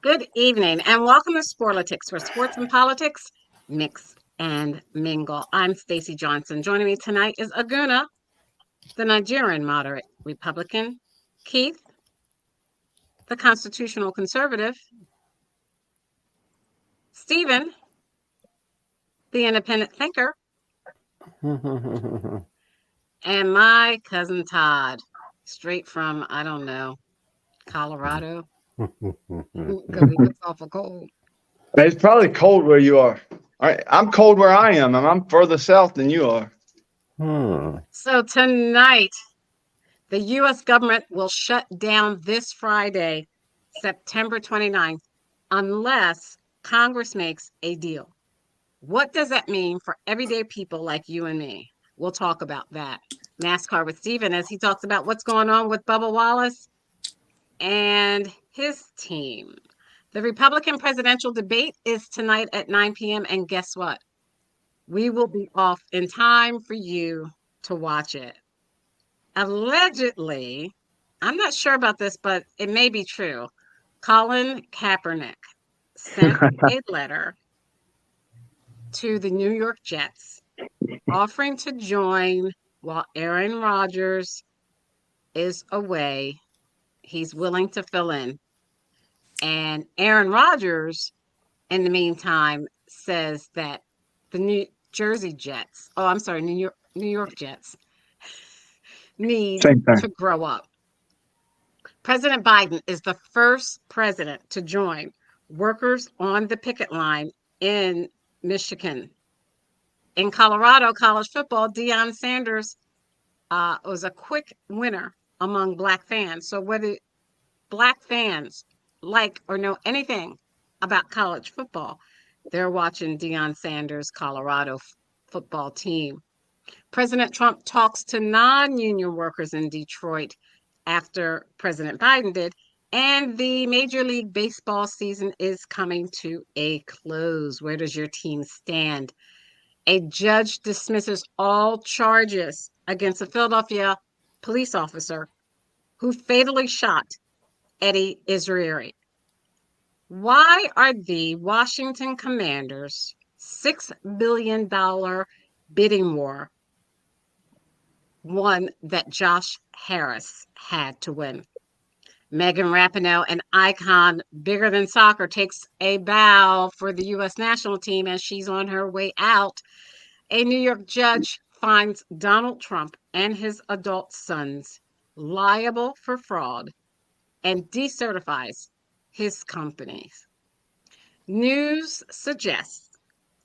Good evening and welcome to Sporlitiks, where sports and politics mix and mingle. I'm Stacey Johnson. Joining me tonight is Aguna, the Nigerian moderate Republican, Keith, the constitutional conservative, Stephen, the independent thinker, and my cousin Todd, straight from, I don't know, Colorado, because he gets awful cold. It's probably cold where you are. I'm cold where I am, and I'm further south than you are. So tonight, the U.S. government will shut down this Friday, September 29th, unless Congress makes a deal. What does that mean for everyday people like you and me? We'll talk about that. NASCAR with Stephen as he talks about what's going on with Bubba Wallace and his team. The Republican presidential debate is tonight at 9 p.m. And guess what? We will be off in time for you to watch it. Allegedly, I'm not sure about this, but it may be true. Colin Kaepernick sent a letter to the New York Jets offering to join while Aaron Rodgers is away. He's willing to fill in. And Aaron Rodgers, in the meantime, says that the New York Jets need to grow up. President Biden is the first president to join workers on the picket line in Michigan. In Colorado, college football, Deion Sanders was a quick winner among Black fans. So whether Black fans like or know anything about college football, they're watching Deion Sanders' Colorado football team. President Trump talks to non-union workers in Detroit after President Biden did, and the Major League Baseball season is coming to a close. Where does your team stand? A judge dismisses all charges against a Philadelphia police officer who fatally shot Eddie Israeli. Why are the Washington Commanders' $6 billion bidding war one that Josh Harris had to win? Megan Rapinoe, an icon bigger than soccer, takes a bow for the U.S. national team as she's on her way out. A New York judge finds Donald Trump and his adult sons liable for fraud and decertifies his companies. News suggests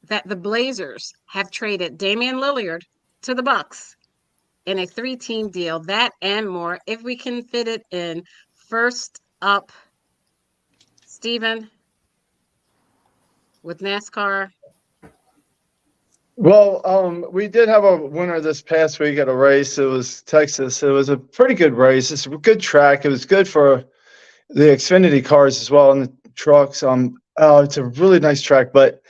that the Blazers have traded Damian Lillard to the Bucks in a 3-team deal. That and more, if we can fit it in. First up, Stephen, with NASCAR. Well, we did have a winner this past week at a race. It was Texas. It was a pretty good race. It's a good track. It was good for the Xfinity cars as well and the trucks. It's a really nice track. But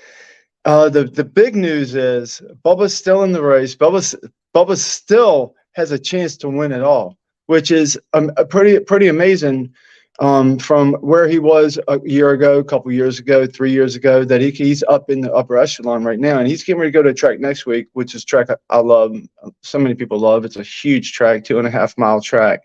the big news is Bubba's still in the race. Bubba still has a chance to win it all, which is a pretty amazing from where he was a year ago, a couple years ago, 3 years ago, that he's up in the upper echelon right now. And he's getting ready to go to a track next week, which is a track I love. So many people love. It's a huge track, 2.5-mile track,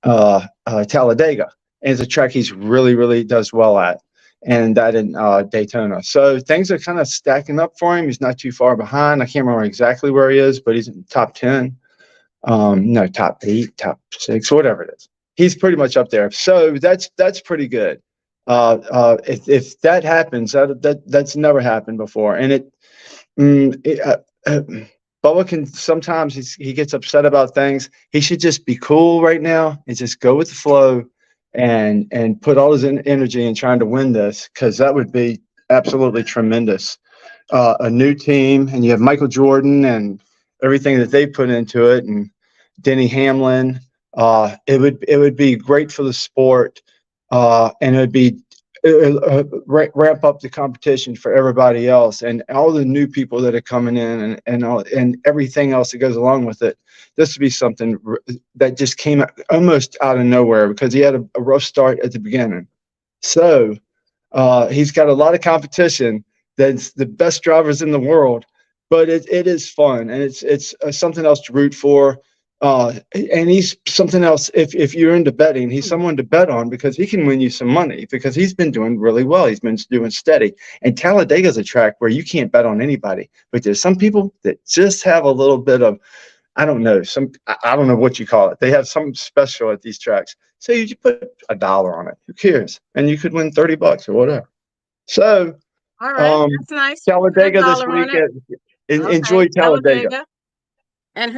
Talladega. And it's a track he's really does well at. And that in Daytona. So things are kind of stacking up for him. He's not too far behind. I can't remember exactly where he is, but he's in the top 10. No, top 8, top 6, whatever it is. He's pretty much up there. So that's pretty good. If that happens, that's never happened before. And Bubba can sometimes he gets upset about things. He should just be cool right now and just go with the flow and put all his energy in trying to win this, because that would be absolutely tremendous. A new team, and you have Michael Jordan and everything that they put into it, and Denny Hamlin. It would be great for the sport, and it would be ramp up the competition for everybody else and all the new people that are coming in and everything else that goes along with it. This would be something that just came almost out of nowhere because he had a rough start at the beginning. So He's got a lot of competition. That's the best drivers in the world, but it is fun, and it's something else to root for. And he's something else. If you're into betting, he's someone to bet on because he can win you some money because he's been doing really well. He's been doing steady. And Talladega's a track where you can't bet on anybody, but there's some people that just have a little bit of, I don't know, I don't know what you call it. They have something special at these tracks. So you just put $1 on it. Who cares? And you could win $30 or whatever. So, all right, that's nice. Talladega this weekend. Enjoy Talladega. And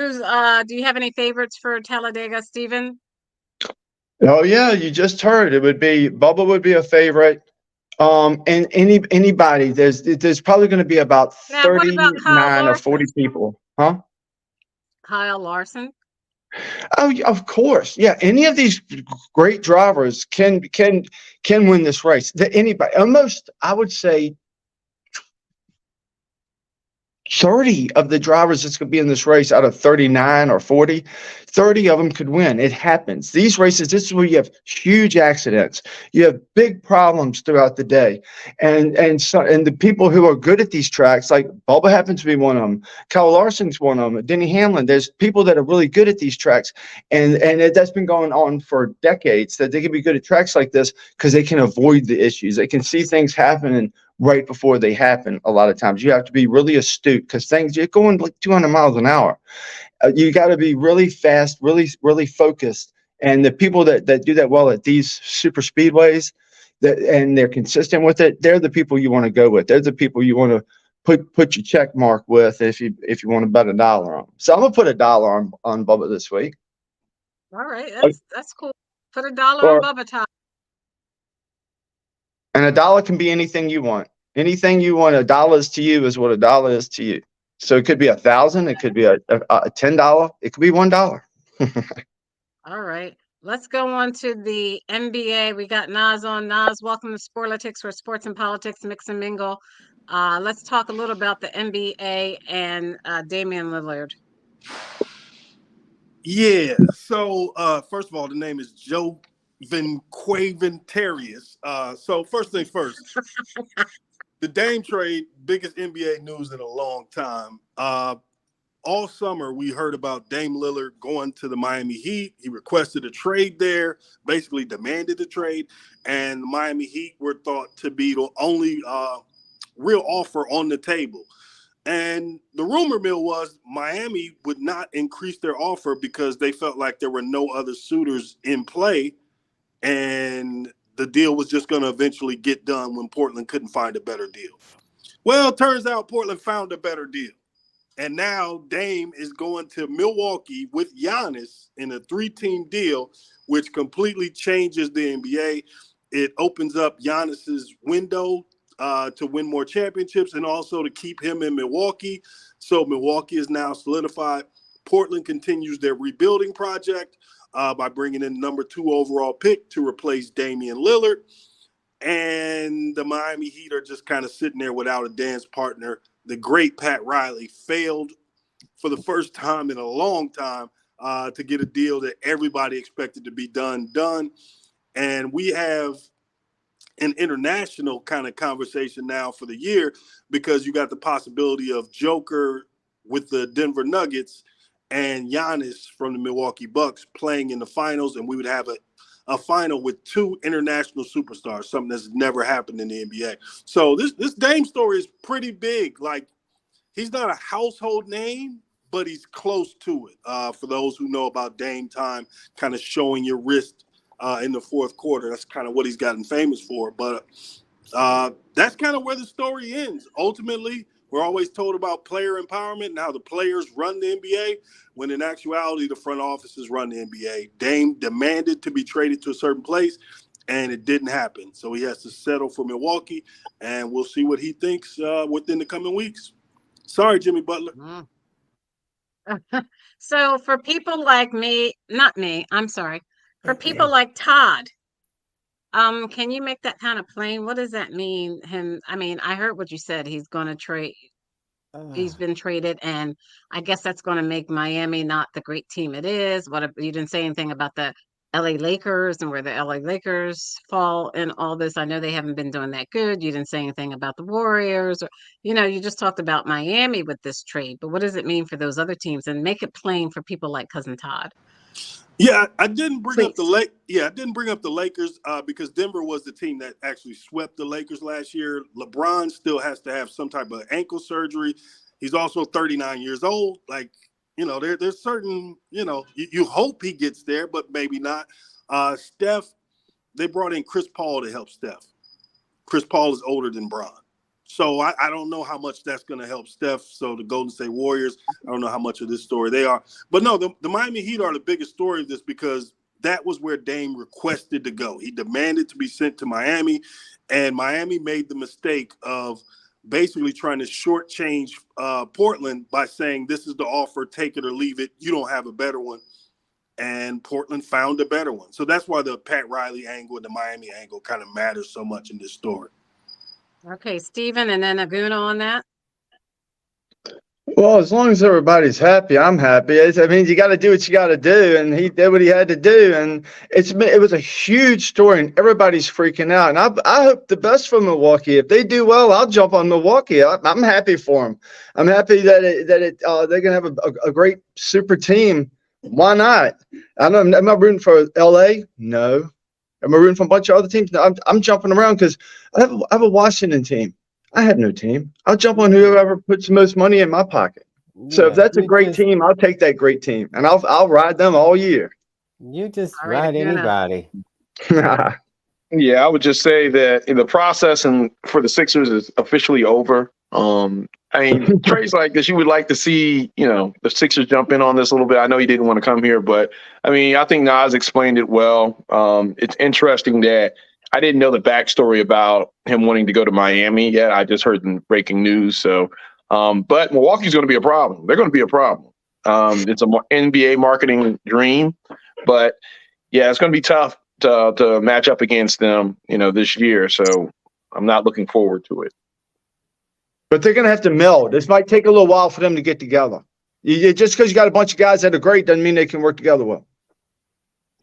do you have any favorites for Talladega, Stephen? Oh yeah, you just heard. It would be Bubba would be a favorite. And anybody, there's probably going to be about 39 or 40 people. Huh? Kyle Larson. Oh, of course. Yeah. Any of these great drivers can win this race. Anybody, almost, I would say 30 of the drivers that's going to be in this race out of 39 or 40, 30 of them could win. It happens. These races, this is where you have huge accidents. You have big problems throughout the day. And the people who are good at these tracks, like Bubba happens to be one of them. Kyle Larson's one of them. Denny Hamlin. There's people that are really good at these tracks. And that's been going on for decades, that they can be good at tracks like this because they can avoid the issues. They can see things happening right before they happen. A lot of times you have to be really astute because you're going like 200 miles an hour. You got to be really fast, really focused. And the people that do that well at these super speedways, and they're consistent with it, they're the people you want to go with. They're the people you want to put your check mark with if you want to bet $1 on. So I'm gonna put $1 on Bubba this week. All right, that's cool. Put $1 on Bubba, Todd. And $1 can be anything you want. Anything you want. $1 is to you is what $1 is to you. So it could be 1,000. It could be a $10. It could be $1. All right. Let's go on to the NBA. We got Nas on. Nas, welcome to Sporlitiks, where sports and politics mix and mingle. Let's talk a little about the NBA and Damian Lillard. Yeah. So first of all, the name is Joe Quaventarius. So first things first, the Dame trade, biggest NBA news in a long time. All summer, we heard about Dame Lillard going to the Miami Heat. He requested a trade there, basically demanded a trade, and the Miami Heat were thought to be the only real offer on the table. And the rumor mill was Miami would not increase their offer because they felt like there were no other suitors in play, and the deal was just going to eventually get done when Portland couldn't find a better deal. Well, it turns out Portland found a better deal. And now Dame is going to Milwaukee with Giannis in a 3-team deal, which completely changes the NBA. It opens up Giannis's window to win more championships and also to keep him in Milwaukee. So Milwaukee is now solidified. Portland continues their rebuilding project by bringing in number 2 overall pick to replace Damian Lillard. And the Miami Heat are just kind of sitting there without a dance partner. The great Pat Riley failed for the first time in a long time to get a deal that everybody expected to be done. And we have an international kind of conversation now for the year because you got the possibility of Joker with the Denver Nuggets and Giannis from the Milwaukee Bucks playing in the finals, and we would have a final with 2 international superstars, something that's never happened in the NBA. So this Dame story is pretty big. Like, he's not a household name, but he's close to it. For those who know about Dame time, kind of showing your wrist in the fourth quarter. That's kind of what he's gotten famous for. But that's kind of where the story ends. Ultimately, we're always told about player empowerment and how the players run the NBA, when in actuality, the front offices run the NBA. Dame demanded to be traded to a certain place, and it didn't happen. So he has to settle for Milwaukee, and we'll see what he thinks within the coming weeks. Sorry, Jimmy Butler. So for people like me, not me, I'm sorry. For people like Todd, can you make that kind of plain? What does that mean? I heard what you said. He's going to trade. He's been traded, and I guess that's going to make Miami not the great team it is. You didn't say anything about the LA Lakers and where the LA Lakers fall in all this. I know they haven't been doing that good. You didn't say anything about the Warriors, or, you just talked about Miami with this trade, but what does it mean for those other teams? And make it plain for people like Cousin Todd. Yeah, I didn't bring up Please. I didn't bring up the Lakers because Denver was the team that actually swept the Lakers last year. LeBron still has to have some type of ankle surgery. He's also 39 years old. Like, there's certain, you hope he gets there, but maybe not. Steph, they brought in Chris Paul to help Steph. Chris Paul is older than Bron. So I don't know how much that's going to help Steph. So the Golden State Warriors, I don't know how much of this story they are. But no, the Miami Heat are the biggest story of this because that was where Dame requested to go. He demanded to be sent to Miami, and Miami made the mistake of basically trying to shortchange Portland by saying, this is the offer, take it or leave it. You don't have a better one. And Portland found a better one. So that's why the Pat Riley angle and the Miami angle kind of matters so much in this story. Okay, Steven, and then Aguna on that. Well, as long as everybody's happy, I'm happy. You got to do what you got to do, and he did what he had to do, and it was a huge story, and everybody's freaking out. And I hope the best for Milwaukee. If they do well, I'll jump on Milwaukee. I'm happy for them. I'm happy that they're gonna have a great super team. Why not? Am I rooting for LA? No. Am I rooting for a bunch of other teams? No, I'm jumping around because I have a Washington team. I have no team. I'll jump on whoever puts the most money in my pocket. So if that's a great team, I'll take that great team, and I'll ride them all year. You just All right, ride anybody. Yeah, I would just say that the process and for the Sixers is officially over. Trades like this, you would like to see, the Sixers jump in on this a little bit. I know he didn't want to come here, but I think Nas explained it well. It's interesting that I didn't know the backstory about him wanting to go to Miami yet. I just heard the breaking news. So, but Milwaukee's going to be a problem. They're going to be a problem. It's an NBA marketing dream, but yeah, it's going to be tough to match up against them, this year. So I'm not looking forward to it. But they're going to have to meld. This might take a little while for them to get together. Just because you got a bunch of guys that are great doesn't mean they can work together well.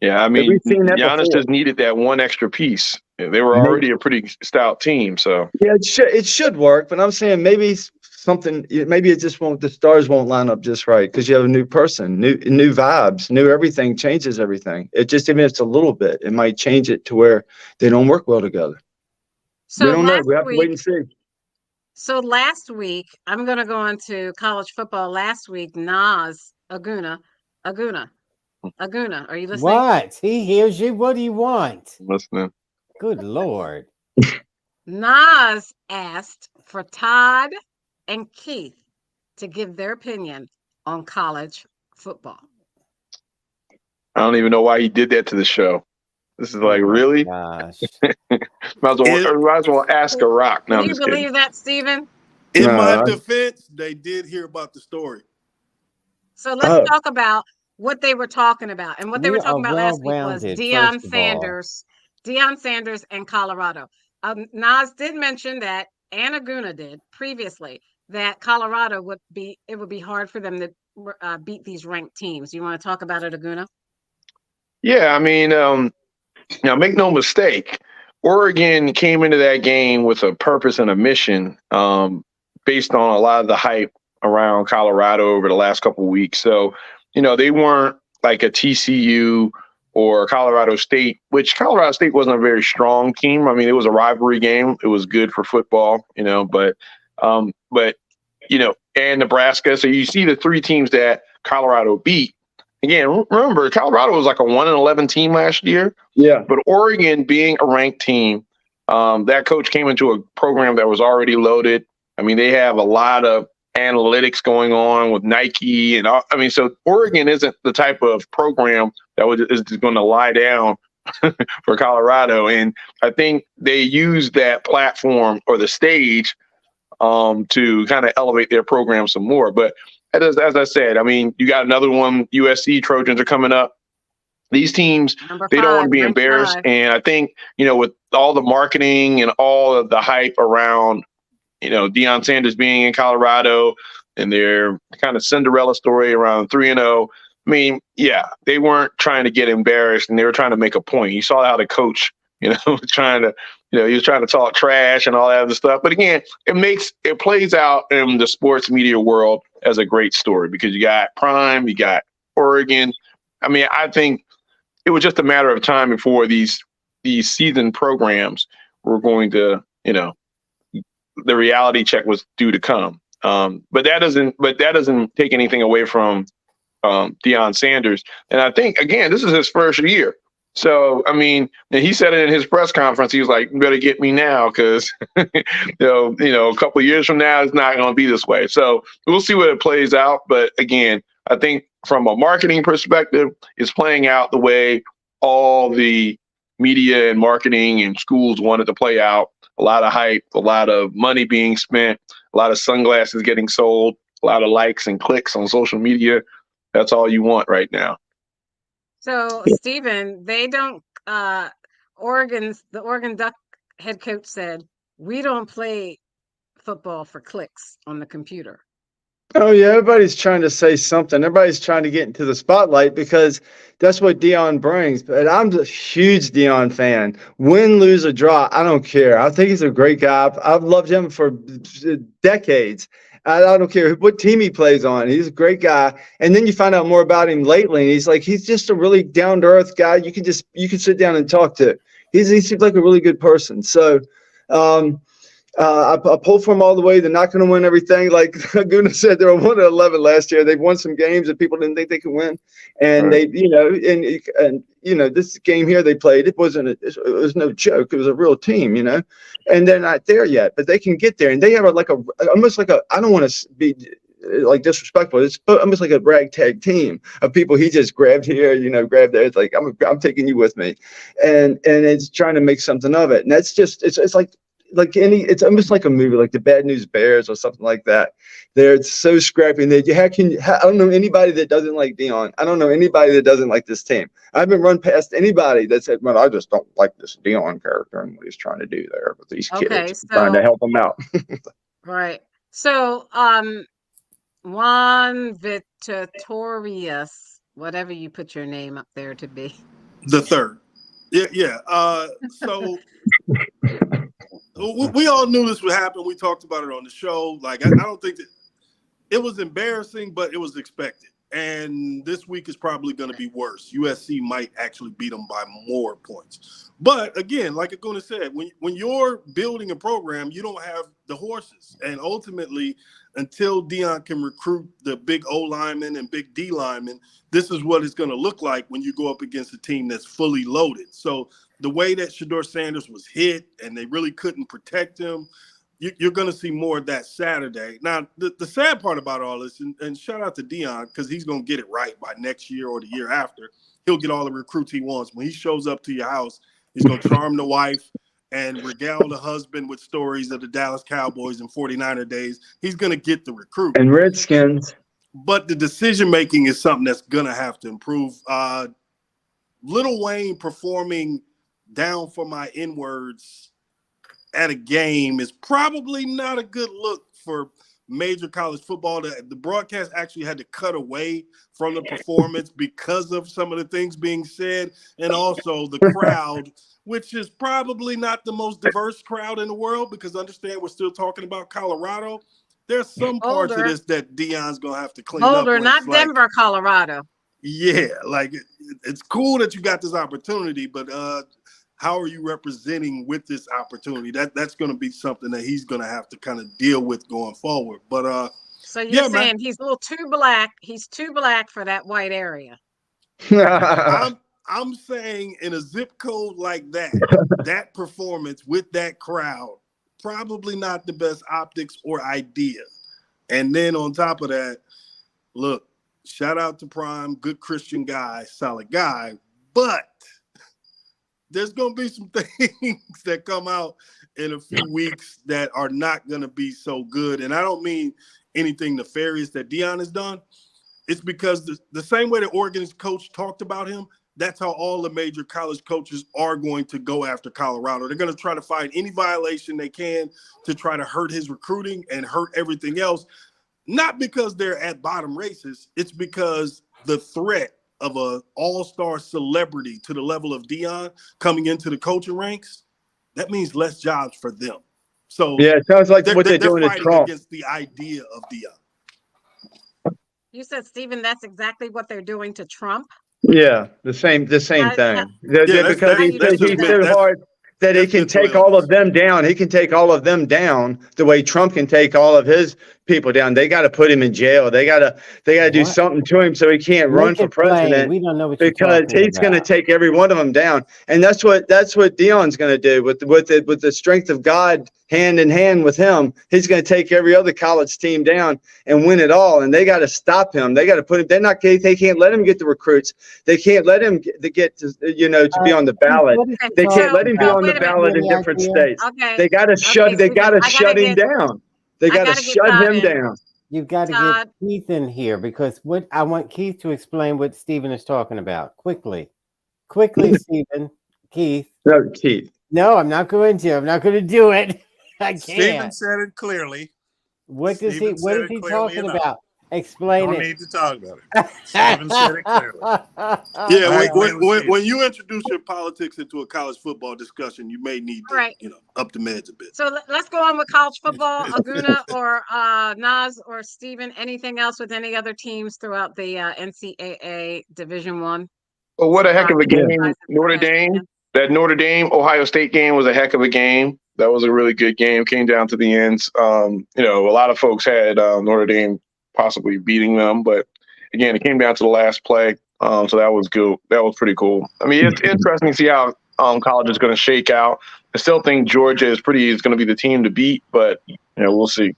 Yeah, Giannis just needed that one extra piece. They were already a pretty stout team, so yeah, it should work. But I'm saying maybe it just won't. The stars won't line up just right because you have a new person, new vibes, new everything changes everything. It just even if it's a little bit, it might change it to where they don't work well together. So we don't know. We have to wait and see. So last week, I'm going to go into college football. Last week, Nas Aguna. Are you listening? What? He hears you. What do you want? I'm listening. Good Lord. Nas asked for Todd and Keith to give their opinion on college football. I don't even know why he did that to the show. This is like, really? Gosh. might as well ask a rock. No, Do you believe that, Steven? In my defense, they did hear about the story. So let's talk about what they were talking about. And what they were talking about last week was Deion Sanders and Colorado. Nas did mention that, and Aguna did previously, that Colorado would be hard for them to beat these ranked teams. You want to talk about it, Aguna? Yeah, now, make no mistake, Oregon came into that game with a purpose and a mission based on a lot of the hype around Colorado over the last couple of weeks. So, they weren't like a TCU or Colorado State, which Colorado State wasn't a very strong team. It was a rivalry game. It was good for football, but and Nebraska. So you see the three teams that Colorado beat. Again, remember, Colorado was like a 1-11 team last year. Yeah. But Oregon being a ranked team, that coach came into a program that was already loaded. They have a lot of analytics going on with Nike. And so Oregon isn't the type of program that is going to lie down for Colorado. And I think they used that platform or the stage to kind of elevate their program some more. But as I said, you got another one. USC Trojans are coming up. These teams, they don't want to be embarrassed. And I think, with all the marketing and all of the hype around, Deion Sanders being in Colorado and their kind of Cinderella story around 3-0, I mean, yeah, they weren't trying to get embarrassed, and they were trying to make a point. You saw how the coach, was trying to, he was trying to talk trash and all that other stuff. But again, it plays out in the sports media world as a great story because you got Prime, you got Oregon. I mean, I think it was just a matter of time before these season programs were going to, the reality check was due to come. But that doesn't take anything away from Deion Sanders. And I think, again, this is his first year. So, I mean, and he said it in his press conference. He was like, you better get me now because, a couple of years from now, it's not going to be this way. So we'll see what it plays out. But again, I think from a marketing perspective, it's playing out the way all the media and marketing and schools wanted to play out. A lot of hype, a lot of money being spent, a lot of sunglasses getting sold, a lot of likes and clicks on social media. That's all you want right now. So, Stephen, they don't, the Oregon Duck head coach said, we don't play football for clicks on the computer. Oh, yeah, everybody's trying to say something. Everybody's trying to get into the spotlight because that's what Deion brings. But I'm a huge Deion fan. Win, lose, or draw, I don't care. I think he's a great guy. I've loved him for decades. I don't care what team he plays on. He's a great guy. And then you find out more about him lately, and he's just a really down-to-earth guy. You can sit down and talk to. He seems like a really good person. So I pulled for him all the way. They're not going to win everything. Like Guna said, they were 1-11 last year. They've won some games that people didn't think they could win. And right. This game here they played, it was no joke. It was a real team, and they're not there yet, but they can get there. And they have almost like I don't want to be like disrespectful. It's almost like a ragtag team of people he just grabbed here, grabbed there. It's like, I'm taking you with me. And it's trying to make something of it. And that's just, it's it's almost like a movie, like the Bad News Bears or something like that. They're so scrappy. And I don't know anybody that doesn't like Deion. I don't know anybody that doesn't like this team. I haven't run past anybody that said, well, I just don't like this Deion character and what he's trying to do there with these kids, trying to help them out. Right. So, Juan Vitorius, whatever you put your name up there to be. The third. Yeah. So we all knew this would happen. We talked about it on the show. Like, I don't think that it was embarrassing, but it was expected. And this week is probably going to be worse. USC might actually beat them by more points. But again, like Aguna said, when you're building a program, you don't have the horses. And ultimately, until Deion can recruit the big O linemen and big D linemen, this is what it's going to look like when you go up against a team that's fully loaded. So the way that Shedeur Sanders was hit and they really couldn't protect him, you're going to see more of that Saturday. Now, the sad part about all this, and shout out to Deion, because he's going to get it right by next year or the year after. He'll get all the recruits he wants. When he shows up to your house, he's going to charm the wife and regale the husband with stories of the Dallas Cowboys and 49er days. He's going to get the recruit. And Redskins. But the decision-making is something that's going to have to improve. Lil Wayne performing down for my N-words at a game is probably not a good look for major college football. The broadcast actually had to cut away from the performance because of some of the things being said, and also the crowd, which is probably not the most diverse crowd in the world, because understand we're still talking about Colorado. There's some parts of this that Deion's going to have to clean up. Not Denver, Colorado. Yeah, like it's cool that you got this opportunity, but how are you representing with this opportunity? That's going to be something that he's going to have to kind of deal with going forward. But so you're saying he's a little too black. He's too black for that white area. I'm saying in a zip code like that, that performance with that crowd, probably not the best optics or idea. And then on top of that, look, shout out to Prime, good Christian guy, solid guy, but there's going to be some things that come out in a few weeks that are not going to be so good. And I don't mean anything nefarious that Deion has done. It's because the same way the Oregon's coach talked about him, that's how all the major college coaches are going to go after Colorado. They're going to try to find any violation they can to try to hurt his recruiting and hurt everything else. Not because they're at bottom races. It's because the threat of a all-star celebrity to the level of Deion coming into the coaching ranks, that means less jobs for them. So yeah, it sounds like what they're doing to fighting Trump. against the idea of Deion. You said, Stephen, that's exactly what they're doing to Trump. Yeah, the same thing. Because he's so hard that he can take all of them down. He can take all of them down the way Trump can take all of his people down. They got to put him in jail. They got to do something to him so he can't run for president. We don't know what because he's going to take every one of them down. And that's what Deion's going to do with the strength of God hand in hand with him. He's going to take every other college team down and win it all. And they got to stop him. They got to put him. They can't let him get the recruits. They can't let him get to be on the ballot. They can't let him be on the ballot in different states. Okay. They got to shut him down. They got to shut him down. You've got to get Keith in here because what I want Keith to explain what Stephen is talking about quickly, Stephen. Keith. No, Keith. No, I'm not going to. I'm not going to do it. I can't. Stephen said it clearly. What is he talking about? Explain Don't it. need to talk about it. Stephen said it clearly. Yeah, when you introduce your politics into a college football discussion, you may need to, up the meds a bit. So let's go on with college football. Aguna or Nas or Stephen, anything else with any other teams throughout the NCAA Division I? Well, what a heck of a game, Notre Dame. That Notre Dame Ohio State game was a heck of a game. That was a really good game. Came down to the ends. A lot of folks had Notre Dame possibly beating them, but again, it came down to the last play. So that was good. That was pretty cool. I mean, it's interesting to see how college is going to shake out. I still think Georgia is going to be the team to beat, but we'll see.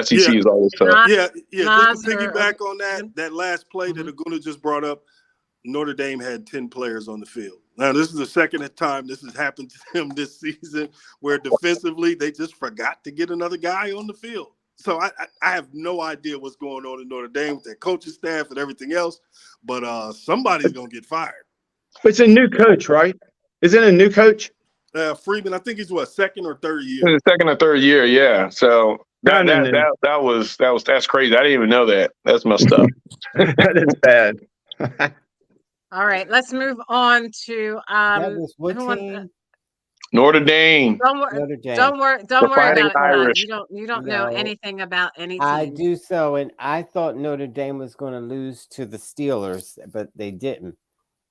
SEC is always tough. Just to piggyback on that last play that Aguna just brought up, Notre Dame had 10 players on the field. Now, this is the second time this has happened to them this season where defensively they just forgot to get another guy on the field. So I have no idea what's going on in Notre Dame with their coaching staff and everything else, but somebody's going to get fired. It's a new coach, right? Is it a new coach? Freeman, I think he's second or third year. Second or third year, yeah. So that's crazy. I didn't even know that. That's messed up. That is bad. All right, let's move on to what team? Notre Dame. Don't worry about it. You don't know anything about any team. I do so, and I thought Notre Dame was going to lose to the Steelers, but they didn't.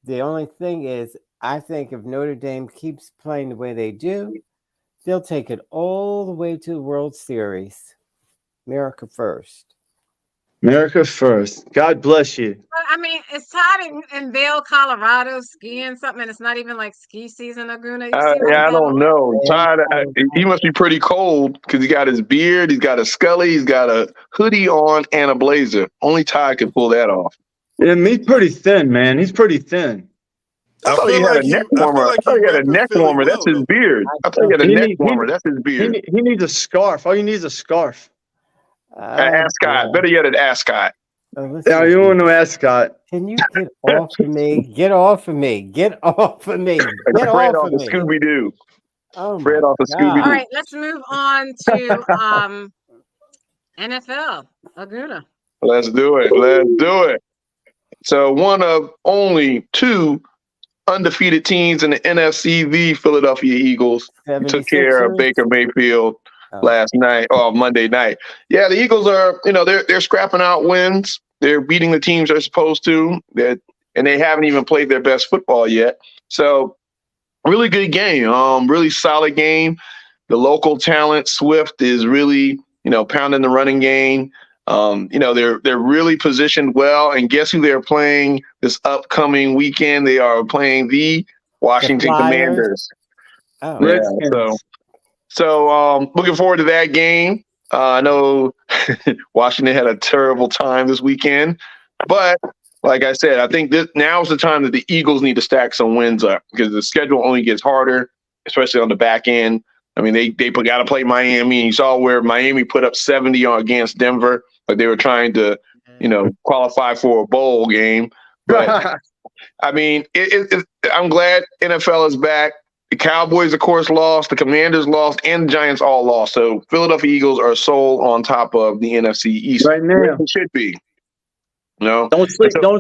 The only thing is, I think if Notre Dame keeps playing the way they do, they'll take it all the way to the World Series. America first. America first. God bless you. I mean, it's Todd in Vail, Colorado, skiing something, and it's not even like ski season, Aguna. I don't know. Todd, he must be pretty cold because he got his beard, he's got a scully, he's got a hoodie on, and a blazer. Only Todd can pull that off. Yeah, he's pretty thin, man. He's pretty thin. I thought he had a neck warmer. I thought he had a neck warmer. That's his beard. I thought he had a neck warmer. That's his beard. He needs a scarf. All you need is a scarf. An ascot. Better yet, an ascot. Yeah, you want no ascot. Can you get off of me? Get off of me. Get off of me. Get Fred off of me. Scooby-Doo. Oh, Fred off of Scooby-Doo. All right, let's move on to NFL. Aguna. Let's do it. So one of only two undefeated teams in the NFC, the Philadelphia Eagles, took care of Baker Mayfield Monday night. Yeah, the Eagles are, they're scrapping out wins. They're beating the teams they're supposed to, and they haven't even played their best football yet. So really good game, really solid game. The local talent, Swift, is really, pounding the running game. They're really positioned well. And guess who they're playing this upcoming weekend? They are playing the Washington Commanders. Oh, yeah, so looking forward to that game. I know Washington had a terrible time this weekend, but like I said, I think now is the time that the Eagles need to stack some wins up because the schedule only gets harder, especially on the back end. I mean, they got to play Miami. You saw where Miami put up 70 against Denver, but they were trying to, qualify for a bowl game. But I mean, I'm glad NFL is back. The Cowboys, of course, lost. The Commanders lost, and the Giants all lost. So Philadelphia Eagles are sole on top of the NFC East. Right now, it should be. No. Don't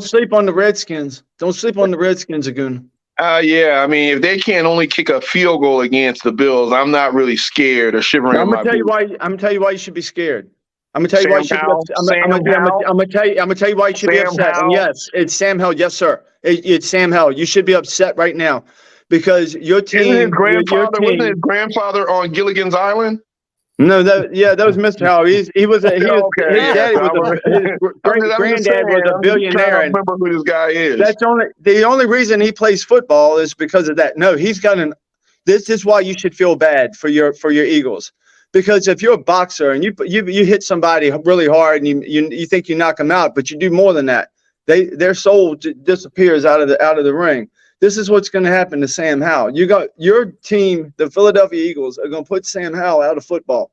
sleep on the Redskins. Don't sleep on the Redskins, Aguna. Yeah, I mean, if they can't only kick a field goal against the Bills, I'm not really scared or shivering I'm in gonna my tell you boots. why. I'm gonna tell you why you should be scared. I'm gonna tell you why you should be upset. I'm gonna tell you why you should be upset. And yes, it's Sam Howell. Yes, sir. It's Sam Howell. You should be upset right now because your team. Wasn't his grandfather on Gilligan's Island? No, that was Mr. Howell. His daddy his granddad was a billionaire. I remember who this guy is. That's the only reason he plays football is because of that. No, he's got this is why you should feel bad for your Eagles. Because if you're a boxer and you hit somebody really hard and you think you knock them out, but you do more than that, their soul disappears out of the ring. This is what's going to happen to Sam Howell. You got your team, the Philadelphia Eagles, are going to put Sam Howell out of football.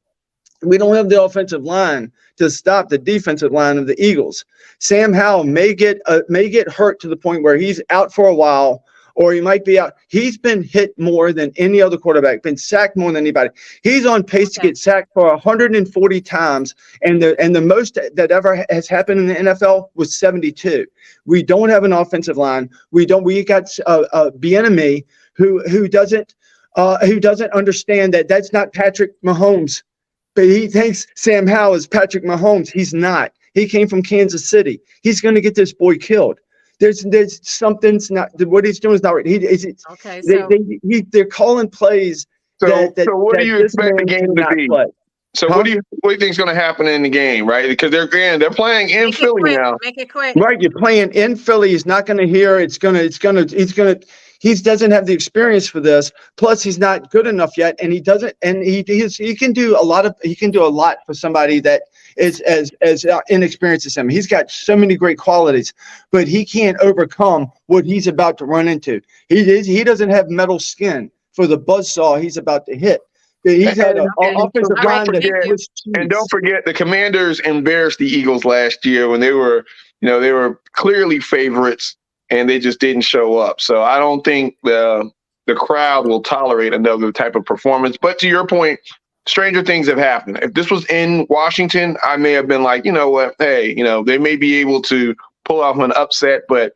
We don't have the offensive line to stop the defensive line of the Eagles. Sam Howell may get hurt to the point where he's out for a while, or he might be out. He's been hit more than any other quarterback, been sacked more than anybody. He's on pace to get sacked for 140 times, and the most that ever has happened in the NFL was 72. We don't have an offensive line. We got Bieniemy who doesn't understand that that's not Patrick Mahomes. But he thinks Sam Howell is Patrick Mahomes. He's not. He came from Kansas City. He's going to get this boy killed. There's something's not. What he's doing is not right. They're calling plays. So what do you expect the game to be? So what do you think is going to happen in the game, right? Because they're playing in Philly now. Make it quick. Right, you're playing in Philly. He's not going to hear. He doesn't have the experience for this. Plus, he's not good enough yet, and he doesn't. And he can do a lot. He can do a lot for somebody that is as inexperienced as him. He's got so many great qualities, but he can't overcome what he's about to run into. He doesn't have metal skin for the buzzsaw he's about to hit. He's had an offensive line and don't forget, the Commanders embarrassed the Eagles last year when they were clearly favorites and they just didn't show up. So I don't think the crowd will tolerate another type of performance. But to your point, stranger things have happened. If this was in Washington, I may have been like, you know what, hey, they may be able to pull off an upset, but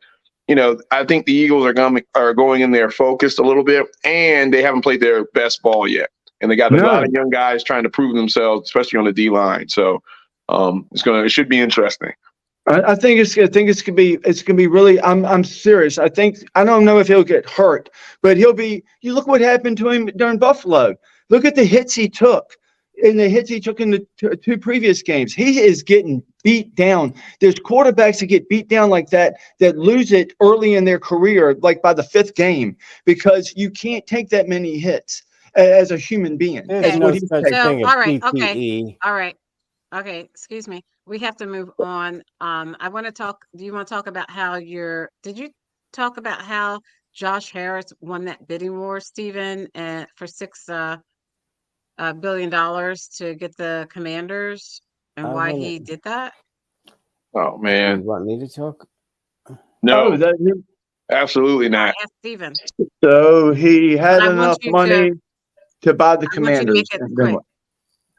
I think the Eagles are going in there focused a little bit, and they haven't played their best ball yet. And they got a lot of young guys trying to prove themselves, especially on the D line. So it should be interesting. I think it's gonna be really. I'm serious. I don't know if he'll get hurt, but he'll be. You look what happened to him during Buffalo. Look at the hits he took, and the hits he took in the two previous games. He is getting beat down. There's quarterbacks that get beat down like that lose it early in their career, like by the fifth game, because you can't take that many hits as a human being. There's no such thing as PPE. All right. Okay. Excuse me. We have to move on. I want to talk. Do you want to talk about did you talk about how Josh Harris won that bidding war, Stephen, for $6 billion to get the Commanders, and why he did that? Oh man. You want me to talk? No, absolutely not. Ask Stephen. So he had enough money to buy the Commanders.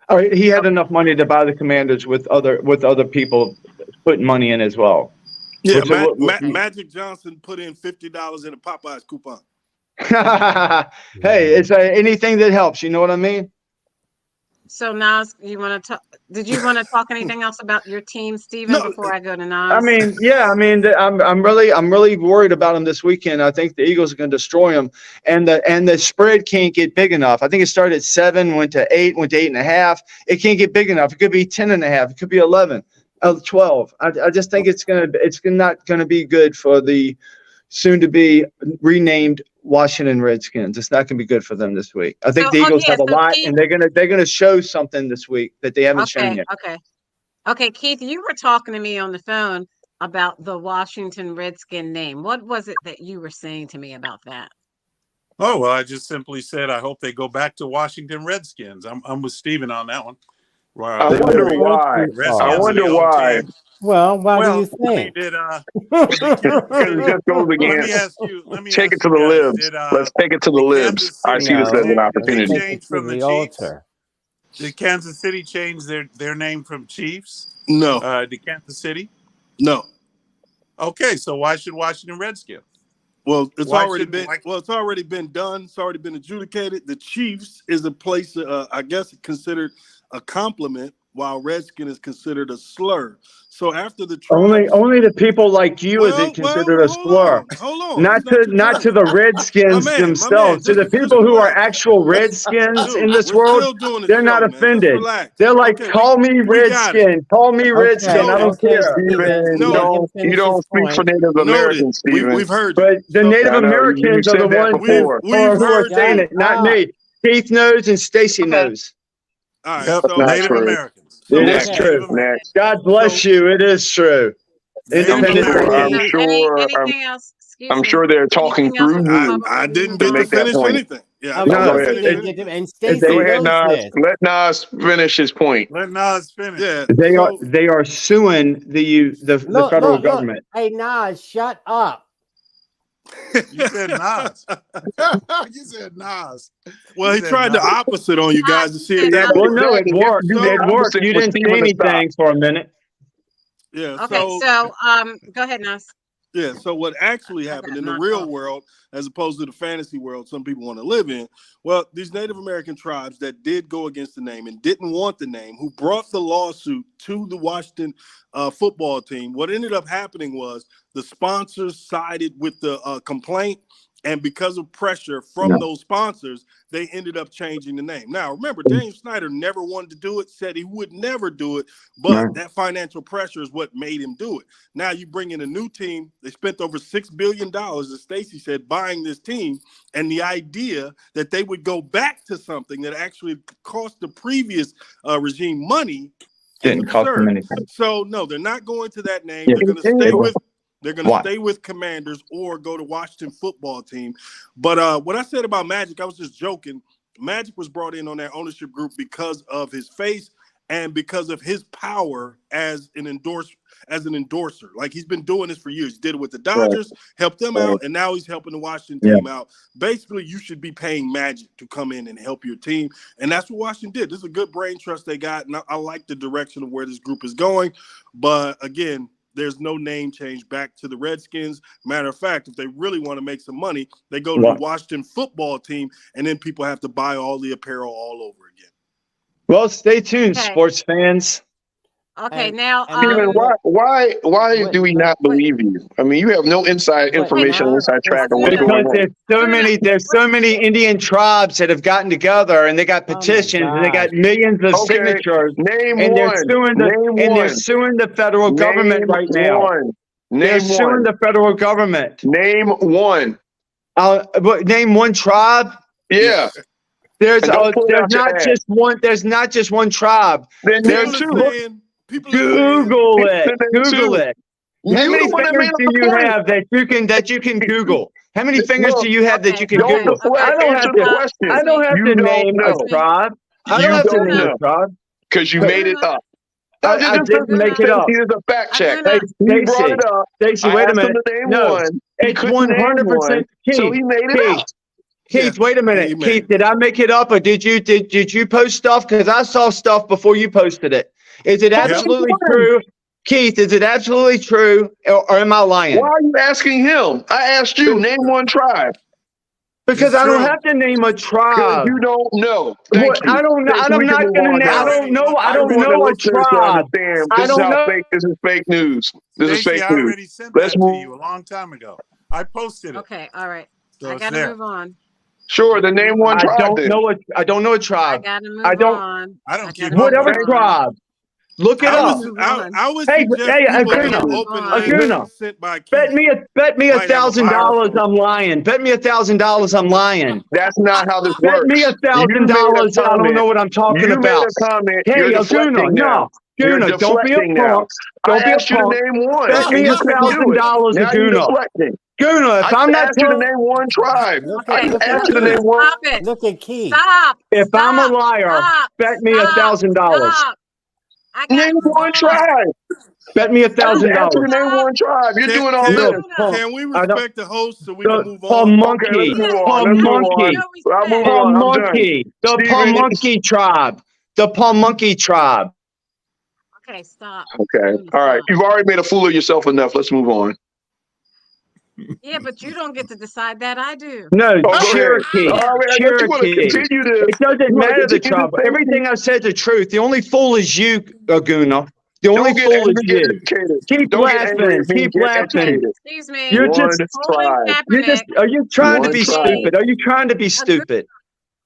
All right, he had enough money to buy the Commanders with other people putting money in as well. Yeah, Magic Johnson put in $50 in a Popeyes coupon. Hey, it's anything that helps. You know what I mean? So Nas, did you want to talk anything else about your team, Stephen, before I go to Nas? I'm really worried about them this weekend. I think the Eagles are going to destroy them, and the spread can't get big enough. I think it started at 7, went to 8, went to 8.5. It can't get big enough. It could be 10.5. It could be 11, 12. I just think it's not going to be good for the soon to be renamed Washington Redskins. It's not going to be good for them this week. I think the Eagles have a lot, and they're going to show something this week that they haven't shown yet. Okay, Keith, you were talking to me on the phone about the Washington Redskin name. What was it that you were saying to me about that? Oh, well, I just simply said I hope they go back to Washington Redskins. I'm with Stephen on that one. I wonder why. Well, why do you think? It just goes again. Take it to the libs. Let's take it to the libs. I see this as an opportunity. Change from the altar. Did Kansas City change their name from Chiefs? No. To Kansas City? No. Okay, so why should Washington Redskins? Well, it's Why already shouldn't- been why- well, it's already been done. It's already been adjudicated. The Chiefs is a place, I guess, considered a compliment, while Redskin is considered a slur. So after the tribes, Only the people like you is it considered a slur. hold on. Not It's not to your not turn. to the Redskins My man, themselves. To the just people who are relax. actual Redskins Dude, in this we're world, still doing the they're show, not man. Just offended. relax. They're like, Okay, call me we got it. Redskin. Call me Redskin. I don't Okay, care. Steven, You No. let him don't finish his speak for point. Native Noted. Americans, Stephen. We've heard you. But the So- Native I know, you Americans are said the that ones before. who are heard saying you. it, not me. Keith knows and Stacy Okay. knows. All right. Yep, So not Native true. Americans. So- It Next, is true. Native Americans. next. God bless you. It is true. Native Independent Americans. Steve. Anything else? Excuse I'm me. sure they're talking Anything else through before you I we didn't move get to to make that finish point. anything. Yeah, I Of didn't No, course get to he finish didn't anything. get to, and Stacy They- Go ahead, knows Nas. this. Let Nas finish his point. Let Nas finish. Yeah. They are suing the federal Look. government. Hey, Nas, shut up. You said Nas. You said Nas. Well, he said tried the Nas. opposite on you guys to see if that Well, would. no, it worked. You It did worked. opposite You for didn't Steven say to stop. anything for a minute. Yeah. Okay, So go ahead, Nas. yeah. So what actually happened in the knocked real off. world, as opposed to the fantasy world some people want to live in, well, these Native American tribes that did go against the name and didn't want the name, who brought the lawsuit to the Washington football team, what ended up happening was the sponsors sided with the complaint. And because of pressure from those sponsors, they ended up changing the name. Now, remember, James Snyder never wanted to do it, said he would never do it, but that financial pressure is what made him do it. Now you bring in a new team. They spent over $6 billion, as Stacey said, buying this team. And the idea that they would go back to something that actually cost the previous regime money Didn't cost them anything. So, no, they're not going to that name. Yeah. They're going to stay with They're going to Why? stay with Commanders or go to Washington football team. But what I said about Magic, I was just joking. Magic was brought in on that ownership group because of his face and because of his power as an endorser. Like, he's been doing this for years. He did it with the Dodgers, helped them out, and now he's helping the Washington team out. Basically, you should be paying Magic to come in and help your team, and that's what Washington did. This is a good brain trust they got, and I like the direction of where this group is going. But again, there's no name change back to the Redskins. Matter of fact, if they really want to make some money, they go to the Washington football team, and then people have to buy all the apparel all over again. Well, stay tuned, Okay. sports fans. Okay, And- now Steven, why do we not believe you? I mean, you have no inside information, inside track of what's going Because on. there's so many Indian tribes that have gotten together and they got petitions and they got millions of signatures. Name And one. they're suing the federal government right now. They're suing the federal government. Name one. Name one tribe. Yeah. There's not just one. There's not just one tribe. Then There's two. Google it. Google it. How many the one that fingers made do up the you point. have that you can Google? How many fingers do you have that you can Don't Google? deflect. I don't Answer have the to. question. I don't have You to don't name know. a tribe. I don't You have to don't name know. a tribe. Because you made it up. I didn't make it up. Here's a fact check. Hey, He brought it up. Stacey, I wait a asked him minute. to name No, one. He it's couldn't name 100%. one, so he made it up. Keith, wait a minute. Amen. Keith, did I make it up or did you post stuff? Because I saw stuff before you posted it. Is it absolutely true? Keith, is it absolutely true or am I lying? Why are you asking him? I asked you, name one tribe. Because I don't have to name a tribe. You don't know. Thank you. I don't know. Thank you. I'm We can not move going on to. now. I don't know. I don't want know the a listeners to tribe. understand. I This is don't how know. fake. This is fake news. This is Stacey, fake I news. already sent Let's that to move. you a long time ago. I posted it. Okay, all right. So I it's gotta there. move on. Sure, the name one I tribe. don't then. know. I don't know a I tribe. gotta move I don't- on. I don't keep gotta up move Whatever on. tribe. Look it I up. would Hey, suggest hey, people Aguna, have open Aguna. links sent by Keith. Bet me Might have a $1,000 fire. I'm lying. Bet me $1,000 I'm lying. That's not how this Bet works. me $1,000. I don't know what I'm talking You about. made a comment. Hey, You're Aguna, deflecting now. You're Aguna, don't be a deflecting now. punk. I Don't be a asked you to punk. name one. Bet me and you couldn't do it. $1,000, Now you're Aguna. deflecting. Aguna, if I I'm not asked you to telling, name one tribe. I Okay, asked stop you to name one. it. Look at Keith. Stop. if I'm a Stop. liar, Stop. bet me Stop. $1,000. Stop. I gotta Name move one on. tribe. Bet me I just asked you to $1,000. name one tribe. You're doing all No, this. punk. Can we I don't- respect the host so we can move The on? monkey. Okay, let's move on. The Let's move monkey. on. I'm moving The on. I'm done. monkey. The Steven, monkey tribe. The monkey tribe. Okay, stop. Okay. Aguna, All right. stop. You've already made a fool of yourself enough. Let's move on. Yeah, but you don't get to decide that. I do. No, Oh, go ahead. Cherokee. Oh, man, you want to Cherokee. continue to It doesn't matter the tribe. Everything I said is the truth. The only fool is you, Aguna. The only Don't get fool is angry, get you. educated. Keep Don't get angry laughing. at me, Keep get laughing. educated. Excuse me. You're One just, Colin tribe. you're just, Kaepernick. are you trying to One be tribe. stupid? Are you trying to be stupid?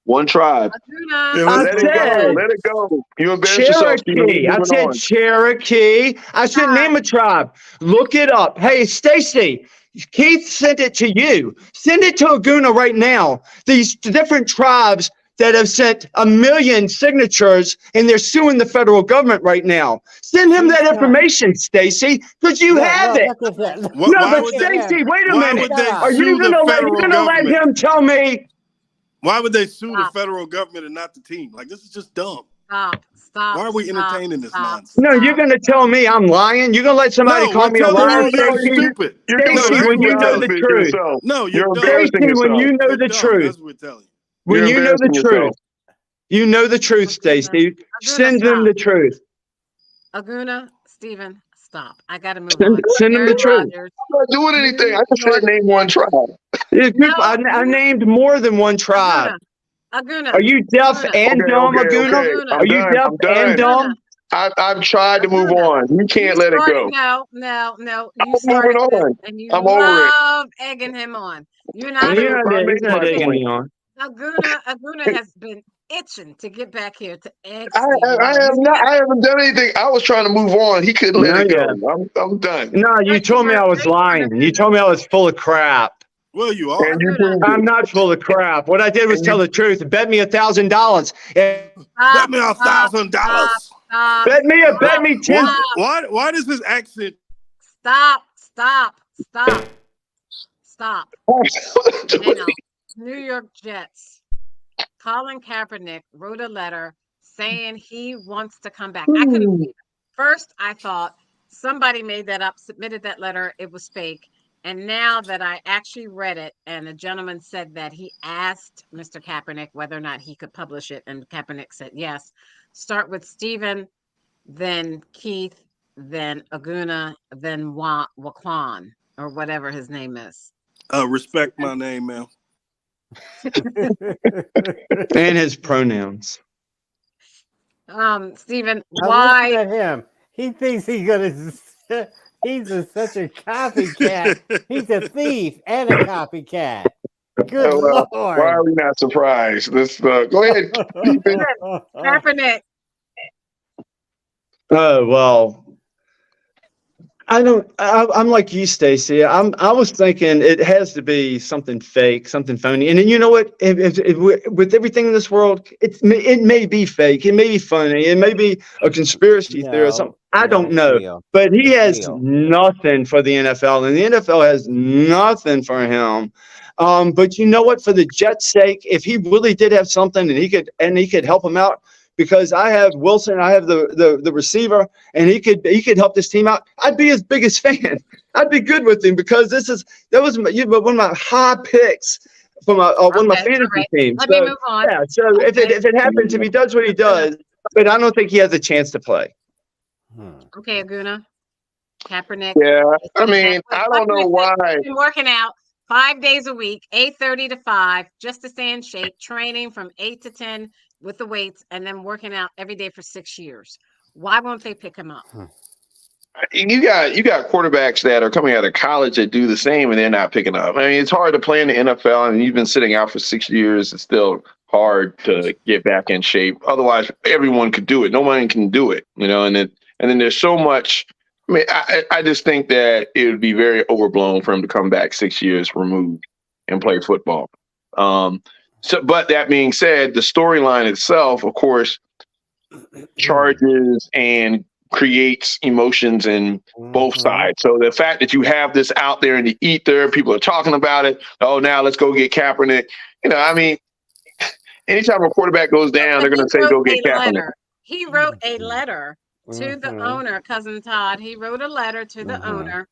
One tribe. Aguna. Yeah, I let's move said on. Let it go. You embarrass yourself, Stephen. Cherokee. I Moving said on. Cherokee. I shouldn't name a tribe. Look it up. Hey, Stacy, Keith sent it to you. Send it to Aguna right now. These different tribes that have sent 1 million signatures and they're suing the federal government right now. Send him that information, Stacy, because you have it. Look at that. No, Why but would they? Stacy, wait a Why minute. would they Are you sue the gonna federal let government? him tell me? Why would they sue the Stop. federal government and not the team? Like, this is just dumb. Stop. Stop. Why are we stop, entertaining this stop, nonsense? No, you're stop. gonna tell me I'm lying. You're gonna let somebody No, call we're me a telling liar, you you're Stacy? stupid. You're No, Stacy, that's when what you we're know the telling you. truth. yourself. No, You're you're dumb. embarrassing Stacy, when yourself. you know You're the dumb. truth. That's what we're telling you. When You're you know the embarrassing yourself. truth. You know the truth, Stacy. Send them the truth. Aguna, Stephen, stop. I got to move Send, on. send them the Aaron truth. Rodgers. I'm not doing anything. I just New said York name one Jets. tribe. No, I named more than one tribe. Aguna. Are you deaf Aguna. and Okay, dumb, okay, Aguna? okay. Aguna. Are I'm you done. deaf I'm and done. dumb? I've tried to move Aguna. on. You can't let it go. No. You I'm moving started this on. and you I'm over it. love egging him on. You're I not mean, moving he's not egging me on. Aguna has been itching to get back here to egg I Stephen on. have not. I haven't done anything. I was trying to move on. He couldn't let No, it yeah. go. I'm done. No, you told me I was lying. You told me I was full of crap. Well, you are. And you Aguna. proved I'm it. not full of crap. What I did was tell the truth. Bet me $1,000. Bet me $1,000. Stop. Bet me 10. Why does his accent? Stop. Now, New York Jets. Colin Kaepernick wrote a letter saying he wants to come back. I couldn't believe it. First, I thought somebody made that up, submitted that letter. It was fake. And now that I actually read it, and the gentleman said that he asked Mr. Kaepernick whether or not he could publish it, and Kaepernick said yes. Start with Stephen, then Keith, then Aguna, then Waquan, or whatever his name is. Respect my name, man. And his pronouns. Stephen, Listen why? at him. He thinks he's gonna. He's such a copycat. He's a thief and a copycat. Good Lord. Why are we not surprised? Let's go ahead. Kaepernick. Oh, well. I'm like you, Stacy. I was thinking it has to be something fake, something phony. And then you know what? With everything in this world, it may be fake. It may be funny. It may be a conspiracy theory or something. I don't know. Real. But he has real. nothing for the NFL, and the NFL has nothing for him. But you know what? For the Jets' sake, if he really did have something, and he could help him out. Because I have Wilson, I have the receiver, and he could help this team out. I'd be his biggest fan. I'd be good with him because that was one of my high picks from one of my fantasy teams. Let me move on. Yeah, so if it happens, if he does what he does, but I don't think he has a chance to play. Okay, Aguna. Kaepernick. Yeah, I mean, I don't know why. He's been working out 5 days a week, 8:30 to 5, just to stay in shape, training from 8 to 10 with the weights, and then working out every day for 6 years. Why won't they pick him up? You got quarterbacks that are coming out of college that do the same, and they're not picking up. I mean, it's hard to play in the NFL, and you've been sitting out for 6 years. It's still hard to get back in shape. Otherwise, everyone could do it. No one can do it, and then there's so much. I mean, I just think that it would be very overblown for him to come back 6 years removed and play football. But that being said, the storyline itself, of course, charges and creates emotions in both sides. So the fact that you have this out there in the ether, people are talking about it. Oh, now let's go get Kaepernick. I mean, anytime a quarterback goes down, they're going to say, go get Kaepernick. He wrote a letter to the owner, Cousin Todd. He wrote a letter to the owner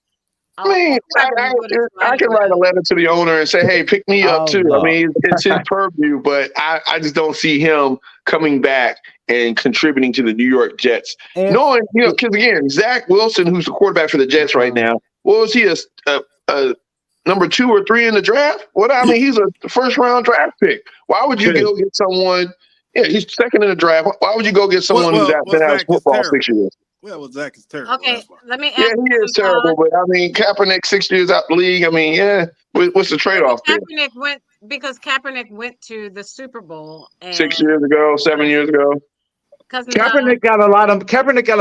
I mean, I can write a letter to the owner and say, "Hey, pick me up too." no. I mean, it's his purview, but I just don't see him coming back and contributing to the New York Jets. Knowing, because again, Zach Wilson, who's the quarterback for the Jets right now, what was he, a number 2 or 3 in the draft? He's a first-round draft pick. Why would you go get someone? Yeah, he's second in the draft. Why would you go get someone that has football 6 years? Well, Zach is terrible. Okay, let me ask. Yeah, he is terrible, but I mean, Kaepernick 6 years out the league. I mean, yeah, what's the trade-off there? Kaepernick went to the Super Bowl 6 years ago, 7 years ago. Kaepernick got a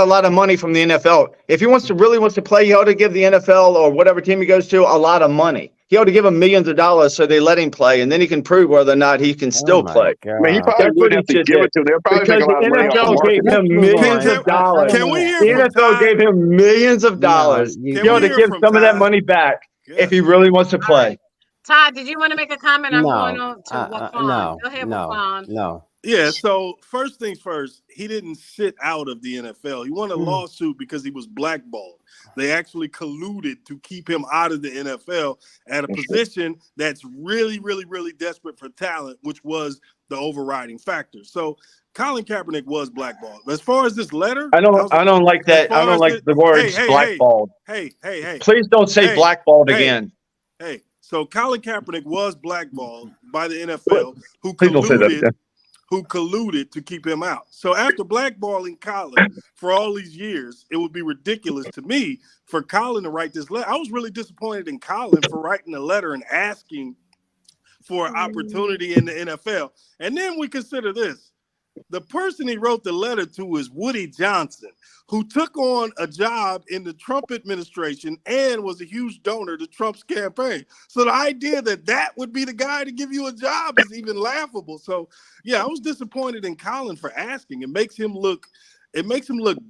lot of money from the NFL. If he really wants to play, he ought to give the NFL or whatever team he goes to a lot of money. He ought to give him millions of dollars so they let him play, and then he can prove whether or not he can still play. I mean, he probably would have to give it to him. They're probably making a lot of money off the NFL gave him millions of dollars. Can we hear the NFL gave him millions of dollars. He ought to give some of that money back if he really wants to play. Todd, did you want to make a comment? I'm going on to Wafan. Go ahead, Wafan. No. Yeah, so first things first, he didn't sit out of the NFL. He won a lawsuit because he was blackballed. They actually colluded to keep him out of the NFL at a position that's really, really, really desperate for talent, which was the overriding factor. So Colin Kaepernick was blackballed. As far as this letter, I don't like that. I don't like the words blackballed. Hey. Please don't say blackballed again. Hey, so Colin Kaepernick was blackballed by the NFL, who colluded to keep him out. So after blackballing Colin for all these years, it would be ridiculous to me for Colin to write this letter. I was really disappointed in Colin for writing a letter and asking for an opportunity in the NFL. And then we consider this. The person he wrote the letter to is Woody Johnson, who took on a job in the Trump administration and was a huge donor to Trump's campaign. So the idea that would be the guy to give you a job is even laughable. So yeah, I was disappointed in Colin for asking. It makes him look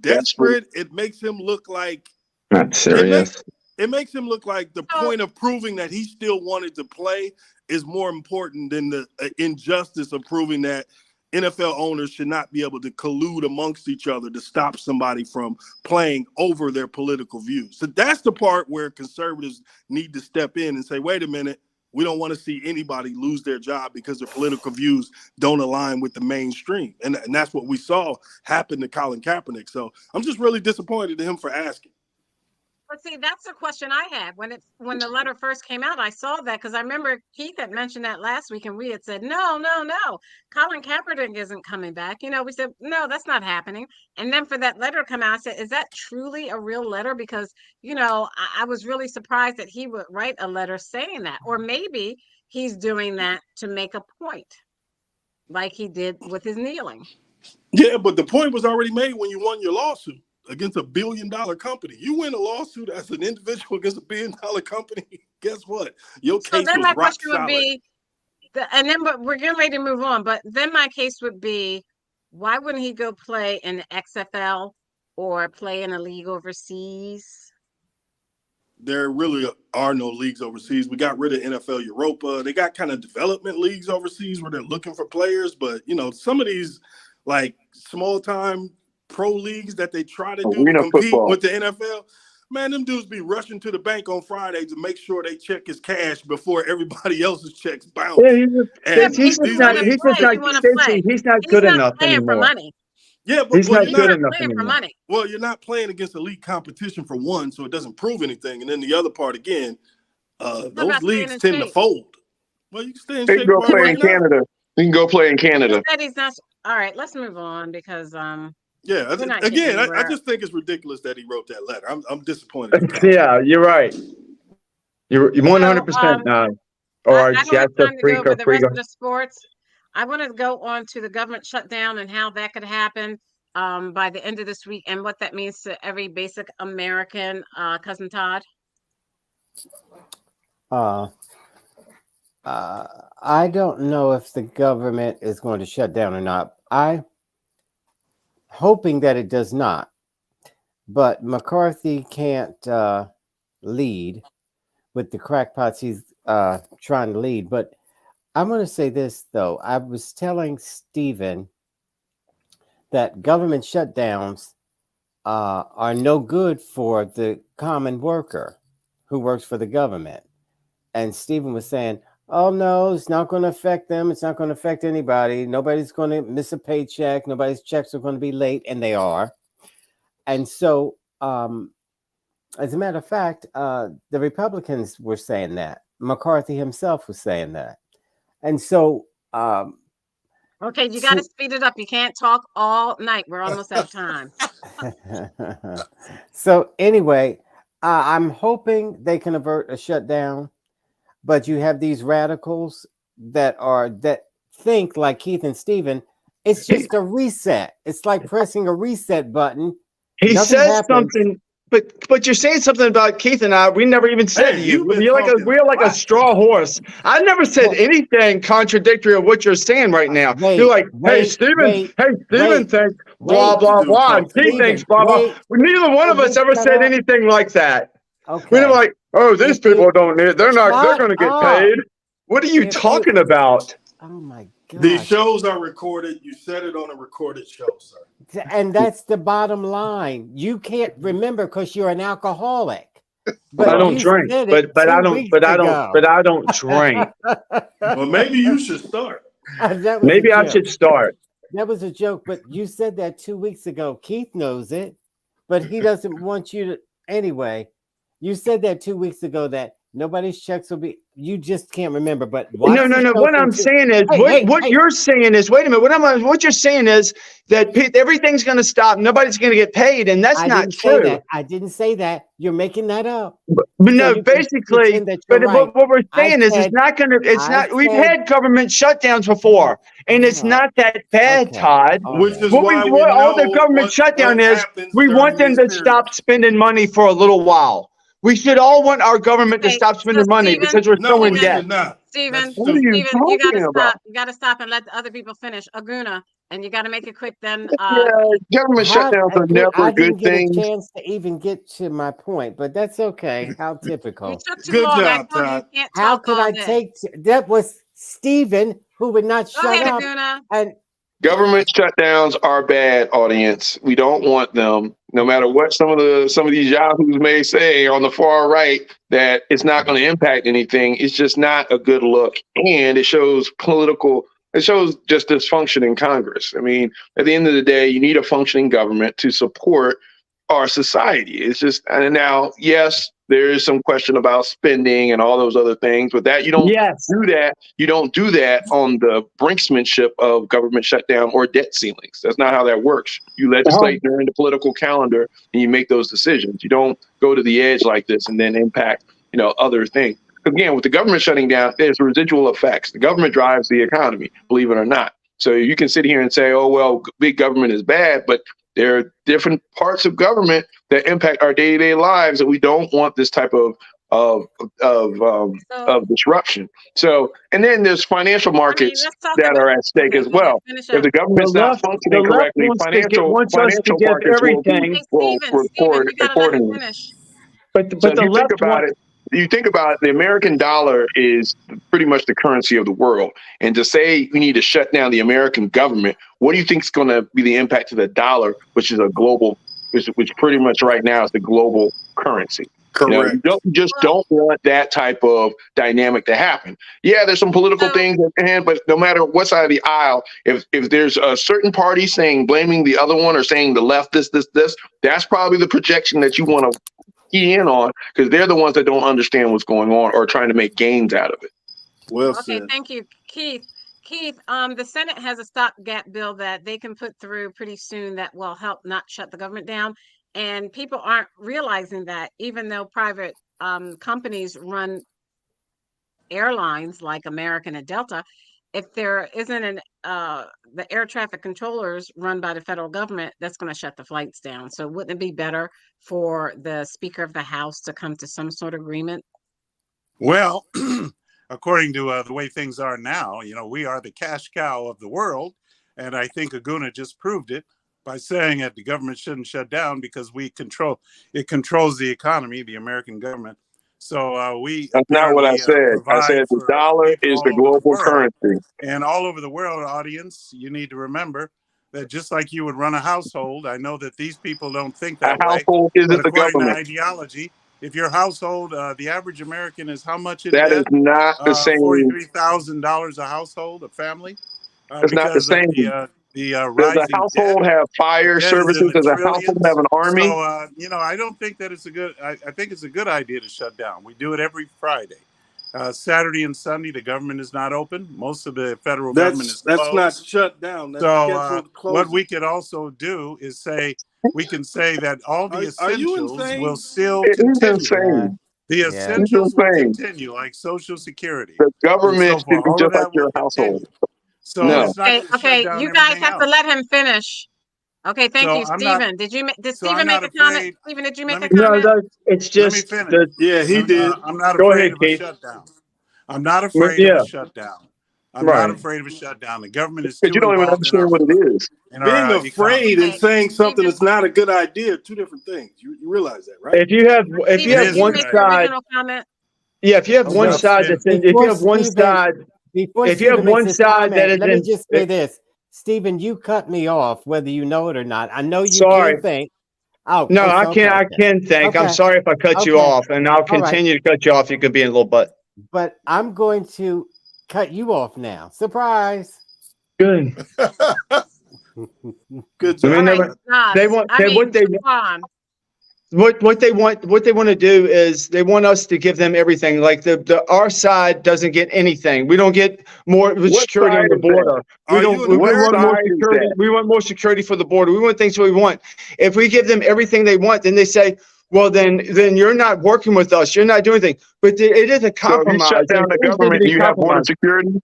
desperate. It makes him look like not serious. It makes him look like the point of proving that he still wanted to play is more important than the injustice of proving that NFL owners should not be able to collude amongst each other to stop somebody from playing over their political views. So that's the part where conservatives need to step in and say, wait a minute, we don't want to see anybody lose their job because their political views don't align with the mainstream. And that's what we saw happen to Colin Kaepernick. So I'm just really disappointed in him for asking. But see, that's the question I had when the letter first came out. I saw that because I remember Keith had mentioned that last week, and we had said, no, Colin Kaepernick isn't coming back. We said, no, that's not happening. And then for that letter to come out, I said, is that truly a real letter? Because, I was really surprised that he would write a letter saying that. Or maybe he's doing that to make a point, like he did with his kneeling. Yeah, but the point was already made when you won your lawsuit against $1 billion company. You win a lawsuit as an individual against $1 billion company. Guess what? Your case was rock solid. But we're getting ready to move on. But then my case would be, why wouldn't he go play in the XFL or play in a league overseas? There really are no leagues overseas. We got rid of NFL Europa. They got kind of development leagues overseas where they're looking for players. But, some of these like small time pro leagues that they try to do to compete with the NFL, man, them dudes be rushing to the bank on Friday to make sure they check his cash before everybody else's checks bounce. Yeah, he's not good enough anymore. For money. Yeah, but he's not good enough anymore. For money. Well, you're not playing against elite competition for one, so it doesn't prove anything. And then the other part again, those leagues tend to fold. Well, you can stay in shape. You can go play in Canada. You can go play in Canada. All right, let's move on because yeah, again, I just think it's ridiculous that he wrote that letter. I'm disappointed. Yeah, you're right. You're 100% not. Or I don't have time to go over the rest of the sports. I want to go on to the government shutdown and how that could happen by the end of this week and what that means to every basic American. Cousin Todd. I don't know if the government is going to shut down or not. I'm hoping that it does not. But McCarthy can't lead with the crackpots he's trying to lead. But I'm going to say this, though. I was telling Stephen that government shutdowns are no good for the common worker. who works for the government. And Stephen was saying, oh, no, it's not going to affect them. It's not going to affect anybody. Nobody's going to miss a paycheck. Nobody's checks are going to be late. And they are. And so, as a matter of fact, the Republicans were saying that. McCarthy himself was saying that. And so... okay, you got to speed it up. You can't talk all night. We're almost out of time. So anyway, I'm hoping they can avert a shutdown. But you have these radicals that think like Keith and Stephen. It's just a reset. It's like pressing a reset button. He says something, but you're saying something about Keith and I. We never even said you. We're like a straw horse. I never said anything contradictory of what you're saying right now. You're like, hey, Stephen thinks blah blah blah, and Keith thinks blah blah. Neither one of us ever said anything like that. Okay. We were like, oh, these people don't need. They're going to get paid. What are you talking about? Oh my God! These shows are recorded. You said it on a recorded show, sir. And that's the bottom line. You can't remember because you're an alcoholic. But I don't drink. But I don't drink. Well, maybe you should start. Maybe I should start. That was a joke, but you said that 2 weeks ago. Keith knows it, but he doesn't want you to anyway. You said that 2 weeks ago that nobody's checks will be. You just can't remember. But no. What I'm saying is, what you're saying is, wait a minute. What you're saying is that everything's going to stop. Nobody's going to get paid, and that's not true. I didn't say that. You're making that up. But no, basically. But what we're saying is, it's not going to. It's not. We've had government shutdowns before, and it's not that bad, Todd. Which is what all the government shutdown is. We want them to stop spending money for a little while. We should all want our government to stop spending money because we're so in debt. Stephen, you got to stop and let the other people finish. Aguna, and you got to make it quick. Then government shutdowns are never a good thing. I didn't get a chance to even get to my point, but that's okay. How typical. You took too Good long. job, Todd. How could I take? That was Stephen who would not shut up. Aguna. And Government shutdowns are bad, audience. We don't want them. No matter what some of these yahoos may say on the far right, that it's not going to impact anything. It's just not a good look, and it shows just dysfunction in Congress. I mean, at the end of the day, you need a functioning government to support our society. It's just, and now, yes, there is some question about spending and all those other things, but that you don't do that. You don't do that on the brinksmanship of government shutdown or debt ceilings. That's not how that works. You legislate during the political calendar and you make those decisions. You don't go to the edge like this and then impact, other things. Again, with the government shutting down, there's residual effects. The government drives the economy, believe it or not. So you can sit here and say, oh, well, big government is bad, but there are different parts of government that impact our day-to-day lives, and we don't want this type of disruption. So, and then there's financial markets that are at stake as well. If the government's not functioning correctly, financial markets will report accordingly. But you think about it, the American dollar is pretty much the currency of the world. And to say we need to shut down the American government, what do you think is going to be the impact to the dollar, which is which pretty much right now is the global currency? Correct. You don't want that type of dynamic to happen. Yeah, there's some political things at hand, but no matter what side of the aisle, if there's a certain party blaming the other one or saying the left, this, that's probably the projection that you want to key in on, because they're the ones that don't understand what's going on or trying to make gains out of it. Well okay, said. thank you, Keith. Keith, the Senate has a stopgap bill that they can put through pretty soon that will help not shut the government down. And people aren't realizing that, even though private companies run airlines like American and Delta, if there isn't the air traffic controllers run by the federal government, that's going to shut the flights down. So wouldn't it be better for the Speaker of the House to come to some sort of agreement? Well, according to the way things are now, we are the cash cow of the world. And I think Aguna just proved it by saying that the government shouldn't shut down because it controls the economy, the American government. So that's not what I said. I said the dollar is the global currency. And all over the world, audience, you need to remember that just like you would run a household, I know that these people don't think that way. A household isn't the according government. to ideology, If your household, the average American is how much in That is debt? not the same. $43,000 a household, a family, It's not the because of same. the Does a rising debt. household have The fire debt is in services? the Does a household trillions. have an army? So, I don't think that it's a good. I think it's a good idea to shut down. We do it every Friday. Saturday and Sunday, the government is not open. Most of the federal government is That's closed. not shut down. That's So scheduled closing. what we could also do is say, we can say that all the Are you essentials insane? will still It is continue. insane. The It's essentials will insane. continue, like Social Security The and government so should forth. be All of just like that will your household. continue. So No. it's not going to shut Okay, down you guys everything have to else. let him finish. Okay, thank So you, I'm not. Stephen. Did So I'm Stephen make not a comment? afraid. Stephen, did you make Let a me No, comment? it's let me just finish. that. Yeah, he did. I'm not Go afraid ahead, of a Keith. shutdown. I'm not afraid of Yeah, a shutdown. I'm not right. afraid of a shutdown. The government is Because too you don't even involved understand what it is. in Being our economy. afraid and Okay, saying something Stephen, that's not a good idea are two different things. You realize that, right? If you have Stephen, did is a you one good make your idea. side, original comment? yeah, if you have one Well, Well, side that's in, if you have one side, before if you have Stephen makes one his side that comment, is let me in, just say this. Stephen, you cut me off, whether you know it or not. I know you sorry, can't think. Oh, no, so okay, I can think. I'm okay, sorry if I cut you okay, off, and I'll all right. continue to cut you off. You could be in a little butt. But I'm going to cut you off now. Surprise. Good. Good I job. mean, All right, they Nas. want I mean, they Jaquan. what they want to do is they want us to give them everything. Like the our side doesn't get anything. We don't get more What security on side the is that? border. We Are you don't. an We What want American? more side is security. that? We want more security for the border. We want things we want. If we give them everything they want, then they say, well, then you're not working with us. You're not doing anything. But it is a So if you compromise. shut down And the things need to government, be do you have border compromised. security?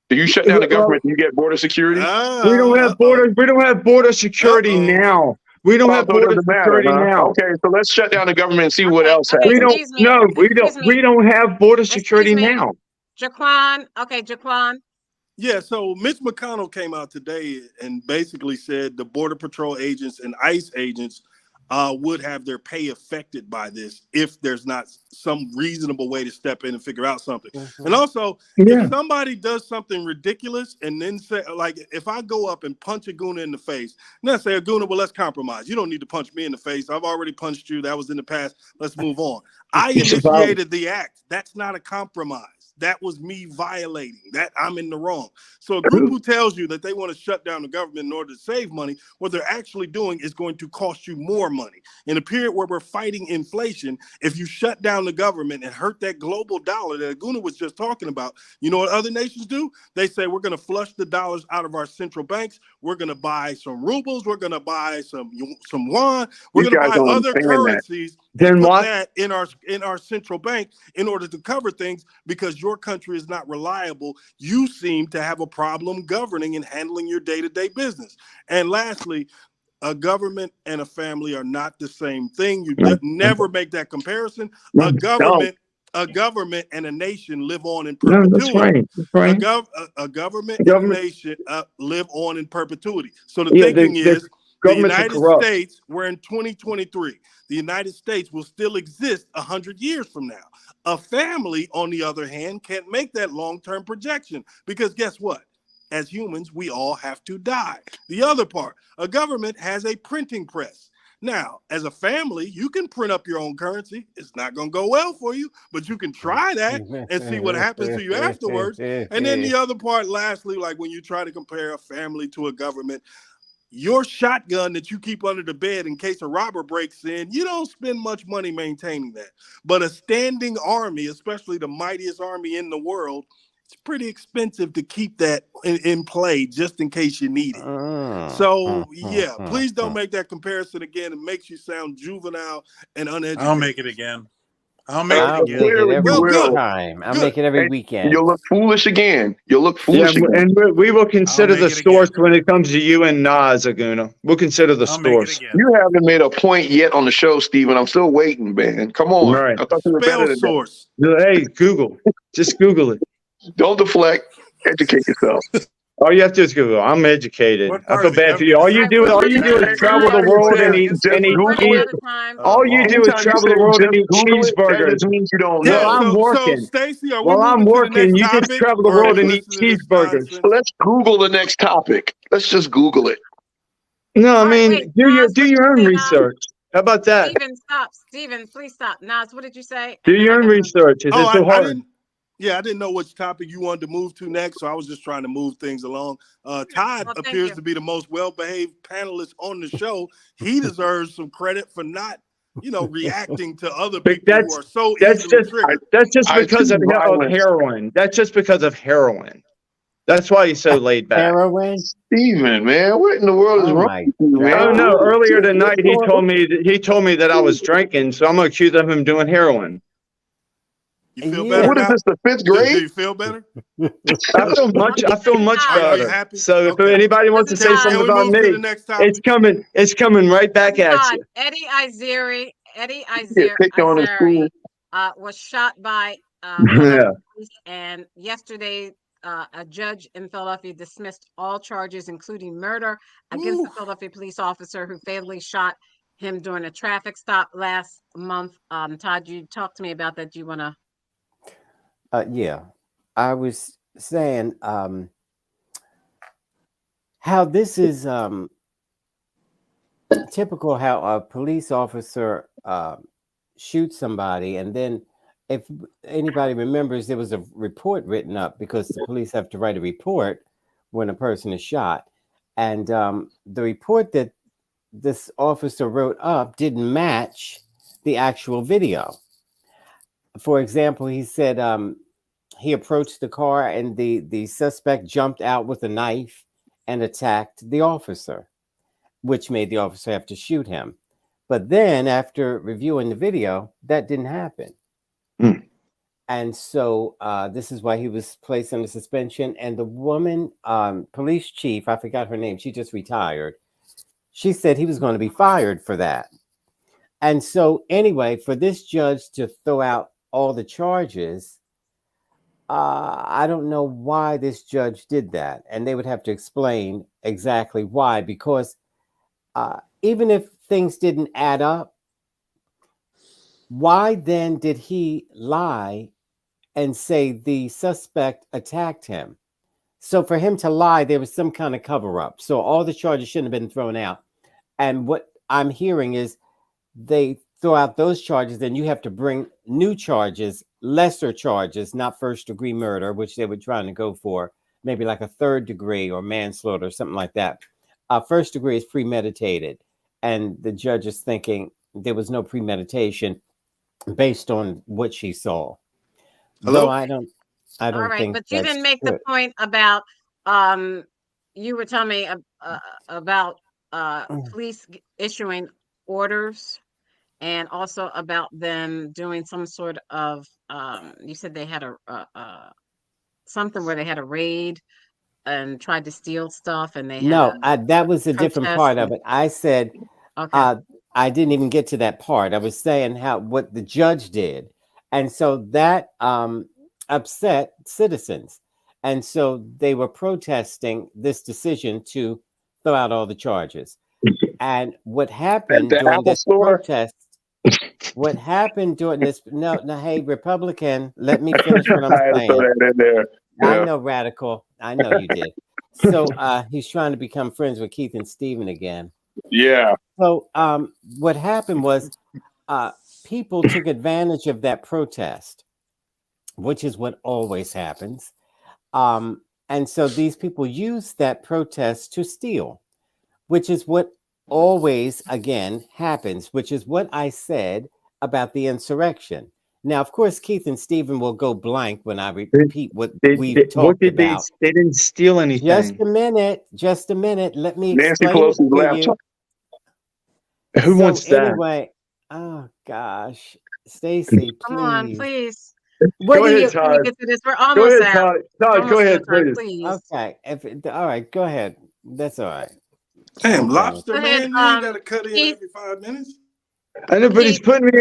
Do you shut down the Well, government, do you get border security? we don't have Uh-oh. borders. We don't have border security Uh-oh. now. We don't Oh, have so it border doesn't matter, security huh? now. Okay, so let's shut down the government and see what Okay, else okay, We happens. don't. excuse me. No, Excuse me. we don't have border Excuse security me. now. Jaquan. Okay, Jaquan. Yeah, so Mitch McConnell came out today and basically said the Border Patrol agents and ICE agents would have their pay affected by this if there's not some reasonable way to step in and figure out something. Mhm. And also, if Yeah. somebody does something ridiculous and then say, like, if I go up and punch Aguna in the face, and then say, Aguna, well, let's compromise. You don't need to punch me in the face. I've already punched you. That was in the past. Let's move on. I initiated the act. That's not a compromise. That was me violating that. I'm in the wrong. So a group who tells you that they want to shut down the government in order to save money, what they're actually doing is going to cost you more money. In a period where we're fighting inflation, if you shut down the government and hurt that global dollar that Aguna was just talking about, you know what other nations do? They say, we're going to flush the dollars out of our central banks. We're going to buy some rubles. We're going to buy some yuan. We're going to buy other currencies and put that in our central bank in order to cover things because your country is not reliable. You seem to have a problem governing and handling your day-to-day business. And lastly, a government and a family are not the same thing. You never make that comparison. A government and a nation live on in perpetuity. No, that's right. That's right. A government and a nation live on in perpetuity. So the thinking is the United States, we're in 2023. The United States will still exist 100 years from now. A family, on the other hand, can't make that long-term projection because guess what? As humans, we all have to die. The other part, a government has a printing press. Now, as a family, you can print up your own currency. It's not going to go well for you, but you can try that and see what happens to you afterwards. And then the other part, lastly, like when you try to compare a family to a government, your shotgun that you keep under the bed in case a robber breaks in, you don't spend much money maintaining that. But a standing army, especially the mightiest army in the world, it's pretty expensive to keep that in play just in case you need it. So, yeah, please don't make that comparison again. It makes you sound juvenile and uneducated. I'll make it again. I'll make it again. Clearly Make it you every will. time. I'll make it every weekend. You'll look foolish again. You'll look foolish again. And we will consider the make it source again. when it comes to you and Nas, Aguna. We'll consider the I'll make it source. again. You haven't made a point yet on the show, Steven. I'm still waiting, man. Come on. Right. I thought you were better Spell than source. Hey, Google. Just Google it. that. Don't deflect. Educate yourself. All you have to do is Google. I'm educated. What I part feel of the bad for you. All you do All is right, travel the everybody world and says eat just and Google Running eat. out of time. All you do is Anytime you travel say the world and just eat Google it, that cheeseburgers. just means you don't Yeah, Well, know. I'm so working. Stacey, are we Well, I'm moving to the working. next You just topic? travel the Or are world we and eat listening to this cheeseburgers. nonsense? Let's Google the next topic. Let's just Google it. No, I All right, mean, wait, Nas, do what your you own say, Nas? research. How about that? Steven, stop. Steven, please stop. Nas, what did you say? Do your own research. Is it so hard? I didn't know which topic you wanted to move to next, so I was just trying to move things along. Todd appears to be the most well-behaved panelist on the show. He deserves some credit for not, reacting to other people who are so easily triggered. That's just because of heroin. That's just because of heroin. That's why he's so laid back. Heroin? Steven, man, what in the world is wrong with you, man? Oh no! Earlier tonight, he told me that I was drinking, so I'm gonna accuse him of doing heroin. You feel better? What is this? The 5th grade? Do you feel better? I feel much better. Are you happy? So if anybody wants to say something about me, it's coming right back at you. Eddie Izeri was shot by police, and yesterday a judge in Philadelphia dismissed all charges, including murder, against the Philadelphia police officer who fatally shot him during a traffic stop last month. Todd, you talked to me about that. Do you want to? Yeah, I was saying how this is typical, how a police officer shoots somebody, and then if anybody remembers, there was a report written up because the police have to write a report when a person is shot. And the report that this officer wrote up didn't match the actual video. For example, he said he approached the car and the suspect jumped out with a knife and attacked the officer, which made the officer have to shoot him. But then after reviewing the video, that didn't happen. And so this is why he was placed under suspension. And the woman, police chief, I forgot her name, she just retired. She said he was going to be fired for that. And so anyway, for this judge to throw out all the charges, I don't know why this judge did that. And they would have to explain exactly why, because even if things didn't add up, why then did he lie and say the suspect attacked him? So for him to lie, there was some kind of cover up. So all the charges shouldn't have been thrown out. And what I'm hearing is they throw out those charges, then you have to bring new charges, lesser charges, not first degree murder, which they were trying to go for, maybe like a 3rd degree or manslaughter or something like that. First degree is premeditated. And the judge is thinking there was no premeditation based on what she saw. Hello? No, I don't All right, think. but you didn't make the point about you were telling me about police issuing orders, and also about them doing some sort of you said they had a something where they had a raid and tried to steal stuff, and they had that was a different part of it. I said I didn't even get to that part. I was saying what the judge did. And so that upset citizens. And so they were protesting this decision to throw out all the charges. And what happened during this protest, hey, Republican, let me finish what I'm saying. I know, Radical. I know you did. So he's trying to become friends with Keith and Steven again. Yeah. So what happened was people took advantage of that protest, which is what always happens. And so these people used that protest to steal, which is what always, again, happens, which is what I said about the insurrection. Now, of course, Keith and Steven will go blank when I repeat what we've talked about. They didn't steal anything. Just a minute. Let me explain it to you. Who wants that? Anyway, oh gosh, Stacy, come on, please. Go ahead, Todd. Get to this? We're almost out. Todd, go ahead, please. Okay, all right, go ahead. That's all right. Damn, Lobster man, you ain't got to cut in every 5 minutes. I know, but he's putting me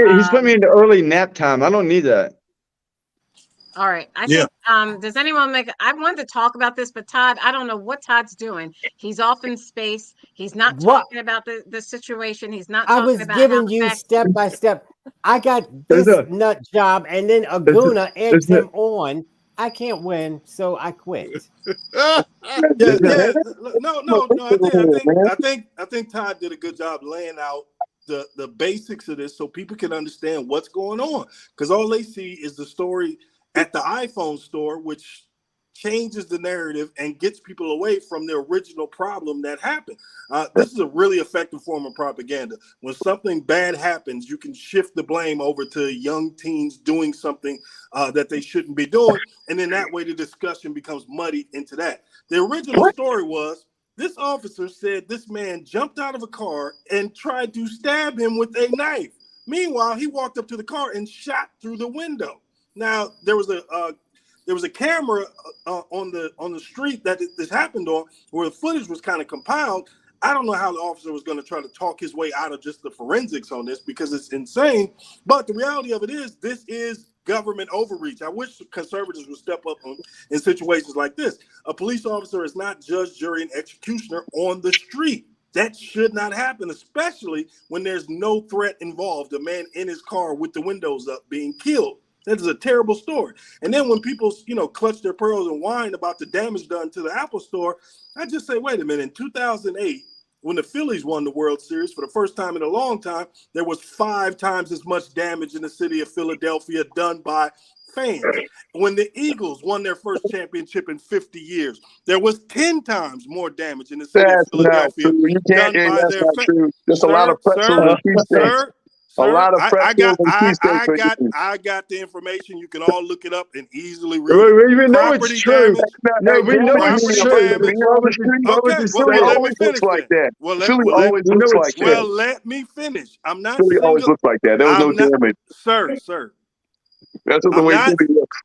into early nap time. I don't need that. All right. I think, does anyone I wanted to talk about this, but Todd, I don't know what Todd's doing. He's off in space. He's not talking about the situation. He's not talking about giving you step by step. I got this nut job, and then Aguna eggs him on. I can't win, so I quit. No. I think Todd did a good job laying out the basics of this so people can understand what's going on. Because all they see is the story at the iPhone store, which changes the narrative and gets people away from the original problem that happened. This is a really effective form of propaganda. When something bad happens, you can shift the blame over to young teens doing something that they shouldn't be doing. And then that way the discussion becomes muddied into that. The original story was this officer said this man jumped out of a car and tried to stab him with a knife. Meanwhile, he walked up to the car and shot through the window. Now, there was a camera on the street that this happened on, where the footage was kind of compiled. I don't know how the officer was going to try to talk his way out of just the forensics on this, because it's insane. But the reality of it is, this is government overreach. I wish conservatives would step up in situations like this. A police officer is not judge, jury, and executioner on the street. That should not happen, especially when there's no threat involved. A man in his car with the windows up being killed. That is a terrible story. And then when people, clutch their pearls and whine about the damage done to the Apple Store, I just say, wait a minute. In 2008, when the Phillies won the World Series for the first time in a long time, there was 5 times as much damage in the city of Philadelphia done by fans. When the Eagles won their first championship in 50 years, there was 10 times more damage in the city of Philadelphia done by their fans. There's a lot of pretzels and cheesesteaks. A lot of pretzels and cheesesteaks. I got the information. You can all look it up and easily read We it. even know it's true. No, we know it's true. Okay, well, let me finish like that. Well, always looks like that. Well, let me finish. I'm not. Philly always looks like that. There was no damage. Sir. That's the way Philly looks.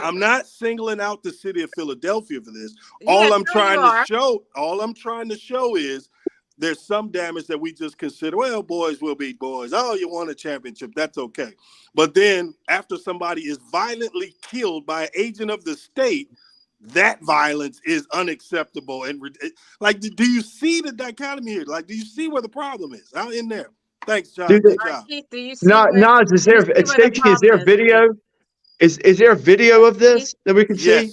I'm not singling out the city of Philadelphia for this. All I'm trying to show is there's some damage that we just consider, well, boys will be boys. Oh, you won a championship. That's okay. But then after somebody is violently killed by an agent of the state, that violence is unacceptable. And do you see the dichotomy here? Like, do you see where the problem is out in there? Thanks, John. Good job. Keith, do you see Is there a video? Is there a video of this that we can see?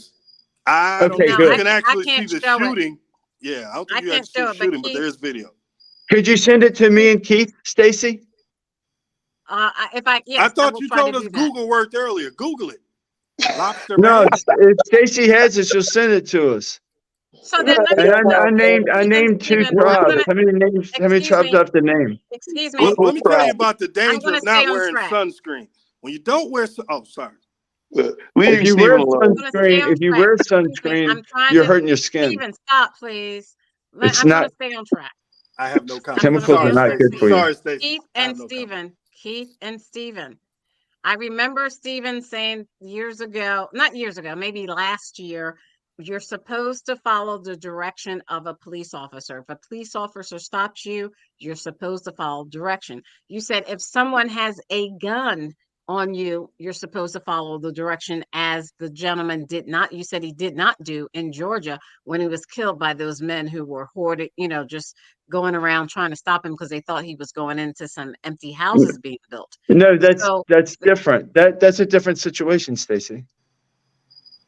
I don't think good. you can actually see the shooting. Yeah, I don't think you actually see the shooting, but there is video. Could you send it to me and Keith, Stacy? I thought you told us Google worked earlier. Google it. Lobster no, if Stacy has it, she'll send it to us. So then I named 2 tribes. How many tribes do I have to name? Excuse me. Let me tell you about the danger of not wearing sunscreen. When you don't wear sorry. If you wear sunscreen, you're hurting your skin. Steven, stop, please. I'm going to stay on track. I have no comment. Chemicals are not good for you. Sorry, Stacey. Keith and Steven. I remember Steven saying not years ago, maybe last year, you're supposed to follow the direction of a police officer. If a police officer stops you, you're supposed to follow direction. You said if someone has a gun on you, you're supposed to follow the direction, as the gentleman did not. You said he did not do in Georgia when he was killed by those men who were hoarded, just going around trying to stop him because they thought he was going into some empty houses being built. No, that's different. That's a different situation, Stacy.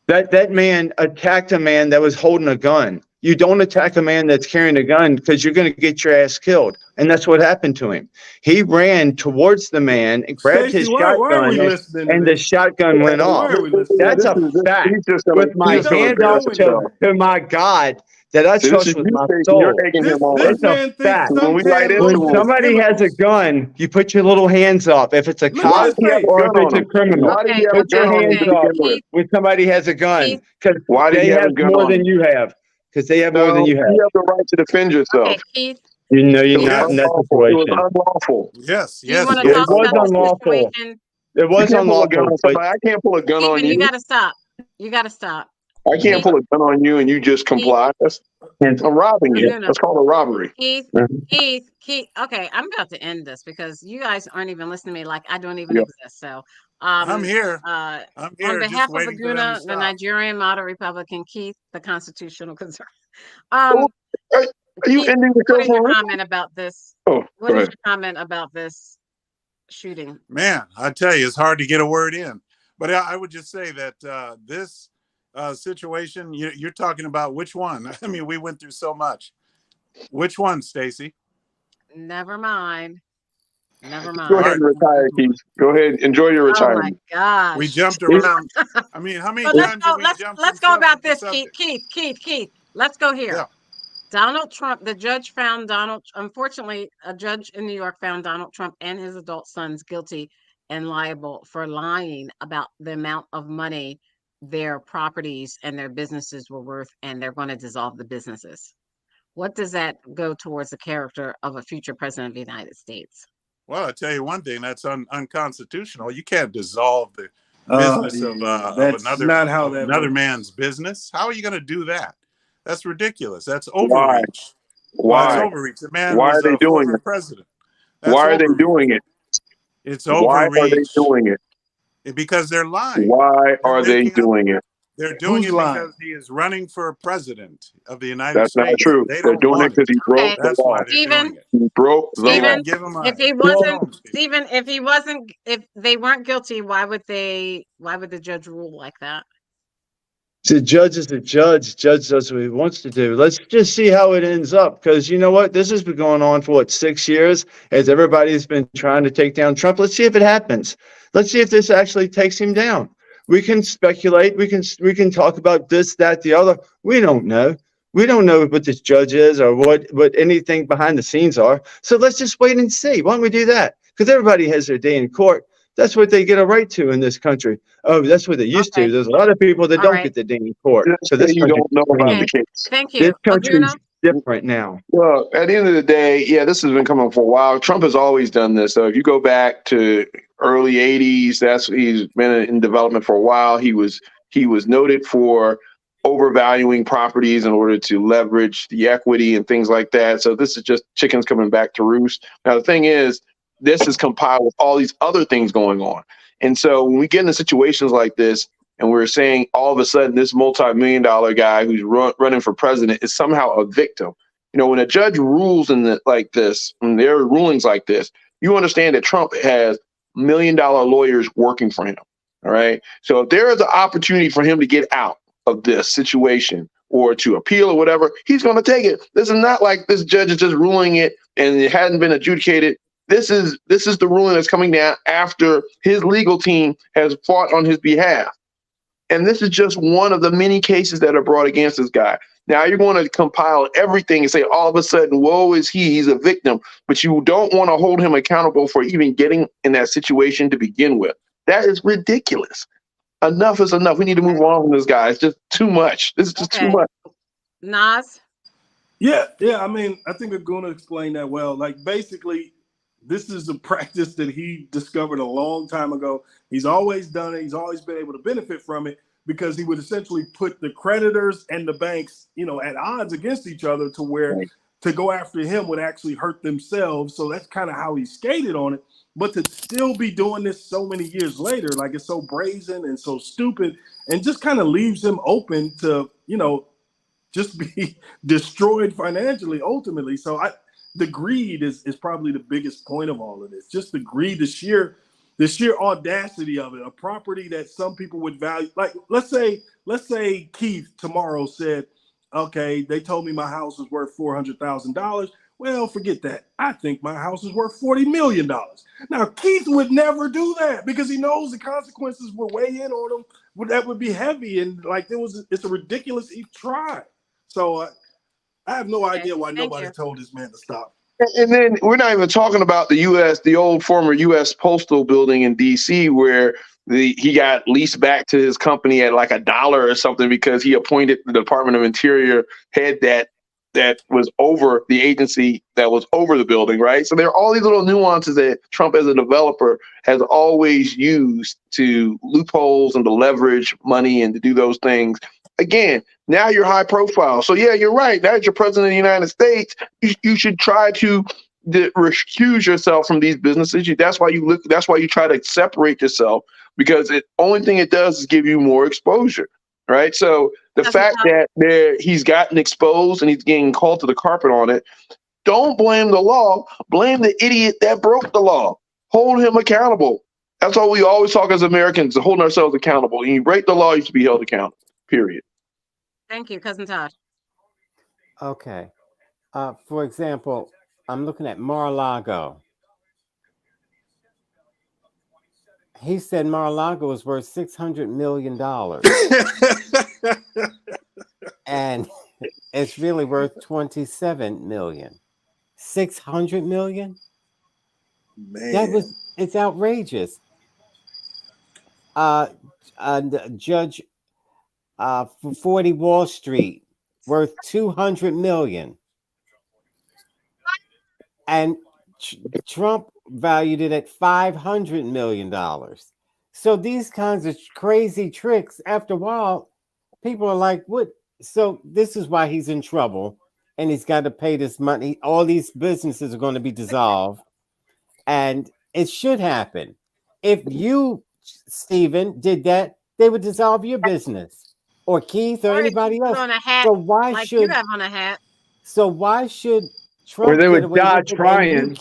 That man attacked a man that was holding a gun. You don't attack a man that's carrying a gun because you're going to get your ass killed. And that's what happened to him. He ran towards the man and grabbed his shotgun, and the shotgun went off. That's a fact. With my hand up to my God, that I trust with my soul. It's a fact. When somebody has a gun, you put your little hands up. If it's a cop or if it's a criminal, put your hands up when somebody has a gun, because they have more than you have. Because they have more than you have. You have the right to defend yourself. Okay, Keith. You're not in that situation. It was unlawful. Yes. It was unlawful. It was unlawful. I can't pull a gun Steven, on you. You got to stop. I can't pull a gun on you and you just comply. I'm robbing you. That's called a robbery. Keith. Okay, I'm about to end this because you guys aren't even listening to me like I don't even exist. So I'm here. On behalf of Aguna, the Nigerian Model Republican, Keith, the constitutional conservative. Are you ending the What is your comment about this? What is your comment about this shooting? Man, I tell you, it's hard to get a word in. But I would just say that this situation, you're talking about which one? I mean, we went through so much. Which one, Stacy? Never mind. Never Go ahead mind. and retire, Keith. Go ahead, enjoy your Oh my retirement. gosh. We jumped around. I mean, how many But let's times go. have we jumped Let's from go about subject to this, subject? Keith. Let's go here. Yeah. Donald Trump, the judge found unfortunately, a judge in New York found Donald Trump and his adult sons guilty and liable for lying about the amount of money their properties and their businesses were worth, and they're going to dissolve the businesses. What does that go towards the character of a future president of the United States? Well, I'll tell you one thing, that's unconstitutional. You can't dissolve the business of another man's business. How are you going to do that? That's ridiculous. That's overreach. Well, it's Why? overreach. The man Why was are they a doing former it? president. That's Why are they overreach. doing it? It's Why are they overreach. doing it? Because they're lying. Why They're are they making up. doing it? They're doing Who's it lying? because he is running for president of the United That's not States. true. They They're don't doing it want because it. he broke Okay. the That's law. why they're Stephen, doing it. He broke the law. Stephen, Give him a if he Well, wasn't, Stephen, if why would the judge rule like that? The judge is the judge. Judge does what he wants to do. Let's just see how it ends up. Because you know what? This has been going on for 6 years as everybody's been trying to take down Trump. Let's see if it happens. Let's see if this actually takes him down. We can speculate. We can talk about this, that, the other. We don't know. We don't know what this judge is or what anything behind the scenes are. So let's just wait and see. Why don't we do that? Because everybody has their day in court. That's what they get a right to in this country. Oh, that's what they used Okay. to. There's a lot of people that All don't right. get the day in court. Just So say this you country's don't know about Okay. the case. Thank this you. country's Aguna? different now. Well, at the end of the day, yeah, this has been coming for a while. Trump has always done this. So if you go back to early '80s, he's been in development for a while. He was noted for overvaluing properties in order to leverage the equity and things like that. So this is just chickens coming back to roost. Now the thing is, this is compiled with all these other things going on. And so when we get into situations like this, and we're saying all of a sudden this multi-million-dollar guy who's running for president is somehow a victim. You know, when a judge rules like this, when there are rulings like this, you understand that Trump has $1 million lawyers working for him. All right. So if there is an opportunity for him to get out of this situation or to appeal or whatever, he's going to take it. This is not like this judge is just ruling it and it hadn't been adjudicated. This is the ruling that's coming down after his legal team has fought on his behalf. And this is just one of the many cases that are brought against this guy. Now you're going to compile everything and say all of a sudden, woe is he's a victim, but you don't want to hold him accountable for even getting in that situation to begin with. That is ridiculous. Enough is enough. We need to move on from this guy. It's just too much. This is just too much. Nas? Yeah. I mean, I think Aguna explained that well. Like, basically, this is a practice that he discovered a long time ago. He's always done it. He's always been able to benefit from it because he would essentially put the creditors and the banks, at odds against each other to where to go after him would actually hurt themselves. So that's kind of how he skated on it. But to still be doing this so many years later, like, it's so brazen and so stupid and just kind of leaves him open to, just be destroyed financially ultimately. So the greed is probably the biggest point of all of this. Just the greed, the sheer audacity of it. A property that some people would value. Like, let's say Keith tomorrow said, okay, they told me my house is worth $400,000. Well, forget that. I think my house is worth $40 million. Now, Keith would never do that because he knows the consequences will weigh in on him. That would be heavy. And like, it's a ridiculous he tried. So I have no idea why nobody told this man to stop. And then we're not even talking about the old former U.S. Postal Building in D.C. where he got leased back to his company at like $1 or something because he appointed the Department of Interior head that was over the agency that was over the building, right? So there are all these little nuances that Trump as a developer has always used to loopholes and to leverage money and to do those things. Again, now you're high profile. So yeah, you're right. Now that you're president of the United States, you should try to recuse yourself from these businesses. That's why you try to separate yourself because the only thing it does is give you more exposure. Right. So the fact that he's gotten exposed and he's getting called to the carpet on it, don't blame the law. Blame the idiot that broke the law. Hold him accountable. That's why we always talk as Americans, holding ourselves accountable. And you break the law, you should be held accountable. Period. Thank you, Cousin Todd. Okay. For example, I'm looking at Mar-a-Lago. He said Mar-a-Lago is worth $600 million. And it's really worth 27 million. 600 million? Man. It's outrageous. Judge for 40 Wall Street worth 200 million. And Trump valued it at $500 million. So these kinds of crazy tricks, after a while, people are like, what? So this is why he's in trouble, and he's got to pay this money. All these businesses are going to be dissolved, and it should happen. If you, Stephen, did that, they would dissolve your business, or Keith, or anybody else. On a hat, so why like should you have on a hat? So why should Trump Or they get would away die with it? trying.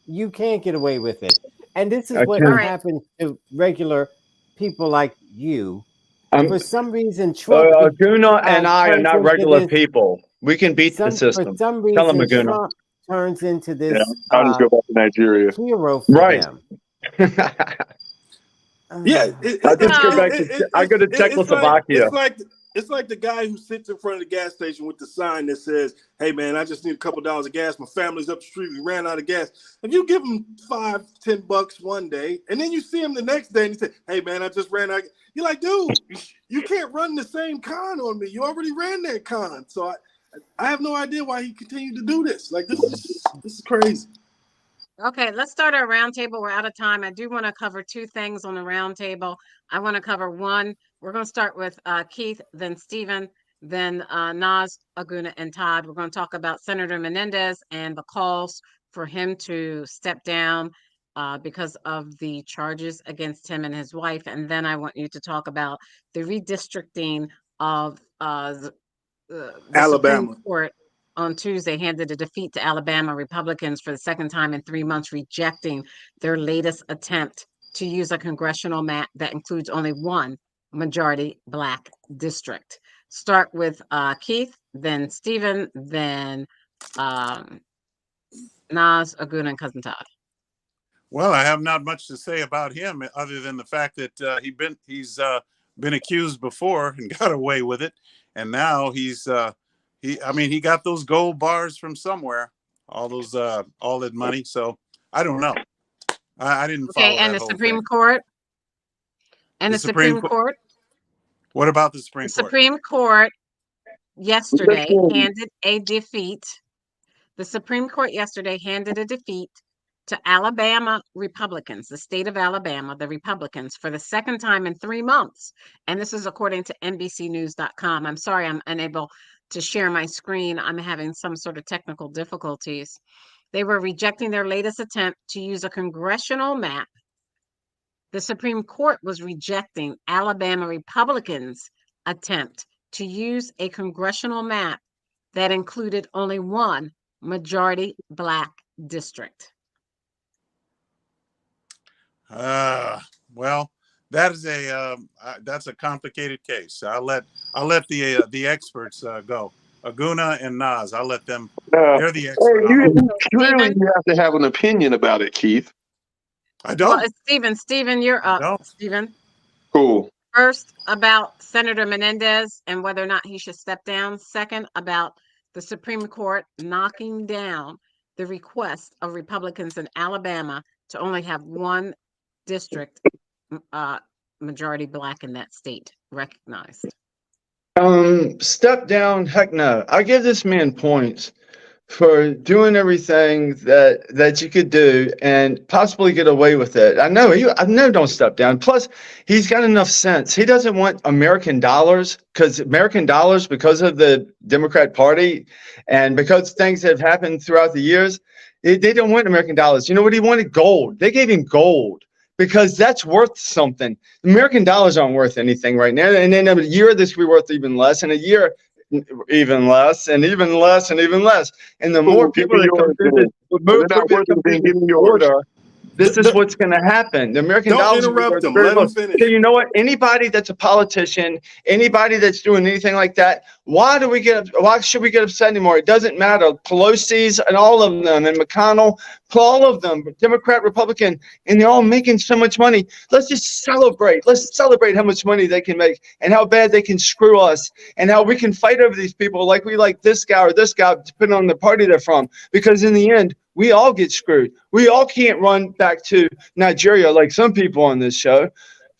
You can't get away with it. And this is what Okay. happens to regular people like you. For some reason, Aguna and I are turns not into regular this- people. We can beat the For system. some Tell him, reason, Aguna. Trump turns into this I'll just go back to Nigeria. hero for Right. them. Yeah, I just go back to I go to Czechoslovakia. It's like the guy who sits in front of the gas station with the sign that says, "Hey man, I just need a couple $1 of gas. My family's up the street. We ran out of gas." If you give him $5-10 one day, and then you see him the next day and you say, "Hey man, I just ran out," you're like, "Dude, you can't run the same con on me. You already ran that con." So I have no idea why he continued to do this. Like this is crazy. Okay, let's start our roundtable. We're out of time. I do want to cover two things on the roundtable. I want to cover one. We're going to start with Keith, then Stephen, then Naz, Aguna, and Todd. We're going to talk about Senator Menendez and the calls for him to step down because of the charges against him and his wife. And then I want you to talk about the redistricting of the Alabama. Supreme Court on Tuesday handed a defeat to Alabama Republicans for the second time in 3 months, rejecting their latest attempt to use a congressional map that includes only one majority Black district. Start with Keith, then Stephen, then Naz, Aguna, and Cousin Todd. Well, I have not much to say about him other than the fact that he's been accused before and got away with it, and now he got those gold bars from somewhere, all that money. So I don't know. I didn't follow Okay, and that the whole Supreme thing. Court. And the Supreme Court. What about the Supreme Court? The Supreme Court yesterday handed a defeat. The Supreme Court yesterday handed a defeat to Alabama Republicans, the state of Alabama, the Republicans, for the second time in 3 months. And this is according to NBCnews.com. I'm sorry, I'm unable to share my screen. I'm having some sort of technical difficulties. They were rejecting their latest attempt to use a congressional map. The Supreme Court was rejecting Alabama Republicans' attempt to use a congressional map that included only one majority Black district. Well, that's a complicated case. I'll let the experts go. Aguna and Naz, I'll let them. They're the expert. Clearly, you have to have an opinion about it, Keith. I don't. Well, it's Stephen. Stephen, you're up. No. Stephen. Cool. First, about Senator Menendez and whether or not he should step down. Second, about the Supreme Court knocking down the request of Republicans in Alabama to only have one district majority Black in that state recognized. Step down, heck no. I give this man points for doing everything that you could do and possibly get away with it. I know don't step down. Plus, he's got enough sense. He doesn't want American dollars because of the Democrat Party and because things have happened throughout the years, they don't want American dollars. You know what he wanted? Gold. They gave him gold because that's worth something. American dollars aren't worth anything right now. And then a year, this will be worth even less. And a year, even less, and even less, and even less. And the more people that come through the border, This is what's going to happen. The American Don't dollars interrupt are him. very Let low. him finish. So you know what? Anybody that's a politician, anybody that's doing anything like that, why should we get upset anymore? It doesn't matter. Pelosi's and all of them, and McConnell, all of them, Democrat, Republican, and they're all making so much money. Let's just celebrate. Let's celebrate how much money they can make and how bad they can screw us and how we can fight over these people like we like this guy or this guy, depending on the party they're from. Because in the end, we all get screwed. We all can't run back to Nigeria like some people on this show.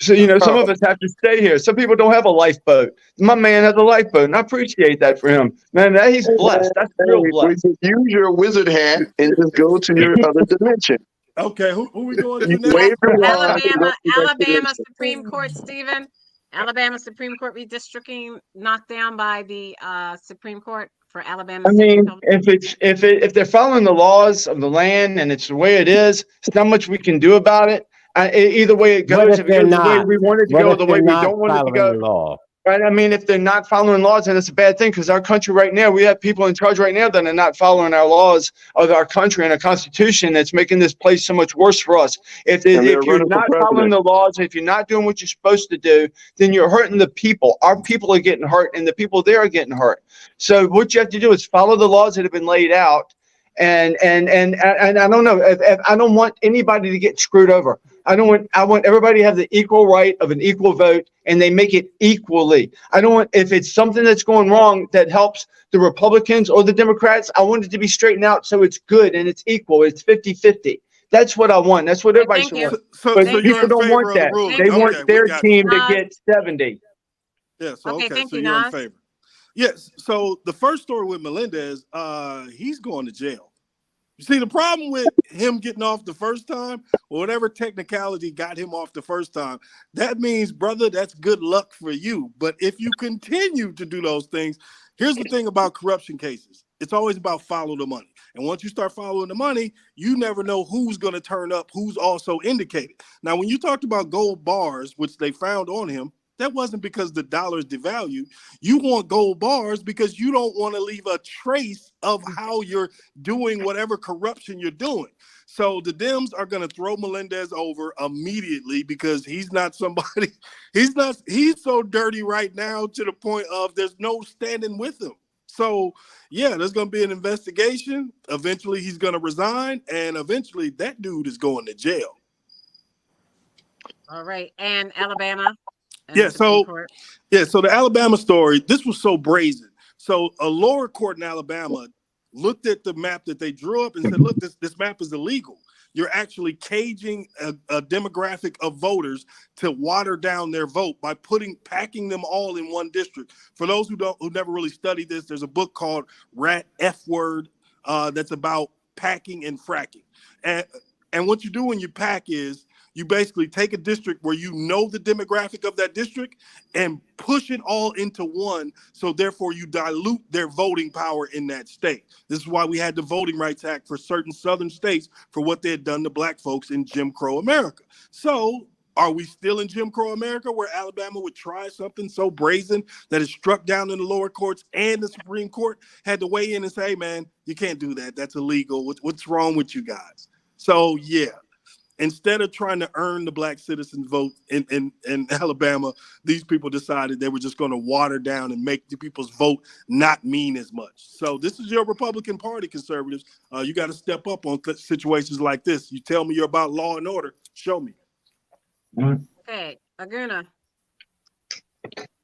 So, some of us have to stay here. Some people don't have a lifeboat. My man has a lifeboat, and I appreciate that for him. Man, he's blessed. That's real blessed. Use your wizard hat and just go to your other dimension. Okay, who we going to You next? wave your wand and go to the next Alabama dimension. Supreme Court, Stephen. Alabama Supreme Court redistricting knocked down by the Supreme Court for Alabama. I mean, if they're following the laws of the land and it's the way it is, there's not much we can do about it. Either way it goes, if it goes the way we want it to go, the way we don't want it to go. Right? I mean, if they're not following laws, then it's a bad thing, because our country right now, we have people in charge right now that are not following our laws of our country and our Constitution. That's making this place so much worse for us. If you're not following the laws, if you're not doing what you're supposed to do, then you're hurting the people. Our people are getting hurt, and the people there are getting hurt. So what you have to do is follow the laws that have been laid out. And I don't know, if I don't want anybody to get screwed over. I want everybody to have the equal right of an equal vote, and they make it equally. I don't want, if it's something that's going wrong that helps the Republicans or the Democrats, I want it to be straightened out so it's good and it's equal. It's 50-50. That's what I want. That's what everybody should want. So people don't want that. They want their team to get 70. Yeah. So thank so you, you're in Nas. favor. Yes. So the first story with Melendez, he's going to jail. You see, the problem with him getting off the first time, or whatever technicality got him off the first time, that means, brother, that's good luck for you. But if you continue to do those things, here's the thing about corruption cases. It's always about follow the money. And once you start following the money, you never know who's going to turn up, who's also indicated. Now, when you talked about gold bars, which they found on him, that wasn't because the dollar's devalued. You want gold bars because you don't want to leave a trace of how you're doing whatever corruption you're doing. So the Dems are going to throw Melendez over immediately because he's not somebody, he's so dirty right now to the point of there's no standing with him. So, yeah, there's going to be an investigation. Eventually, he's going to resign, and eventually that dude is going to jail. All right. And Alabama. Yeah, so the Alabama story, this was so brazen. So a lower court in Alabama looked at the map that they drew up and said, look, this map is illegal. You're actually caging a demographic of voters to water down their vote by packing them all in one district. For those who never really studied this, there's a book called Rat F Word that's about packing and fracking. And what you do when you pack is you basically take a district where you know the demographic of that district and push it all into one. So therefore you dilute their voting power in that state. This is why we had the Voting Rights Act for certain southern states for what they had done to black folks in Jim Crow America. So are we still in Jim Crow America where Alabama would try something so brazen that is struck down in the lower courts and the Supreme Court had to weigh in and say, hey, man, you can't do that. That's illegal. What's wrong with you guys? So, yeah. Instead of trying to earn the black citizen vote in Alabama, these people decided they were just going to water down and make the people's vote not mean as much. So this is your Republican Party, conservatives. You got to step up on situations like this. You tell me you're about law and order. Show me. Okay, Aguna.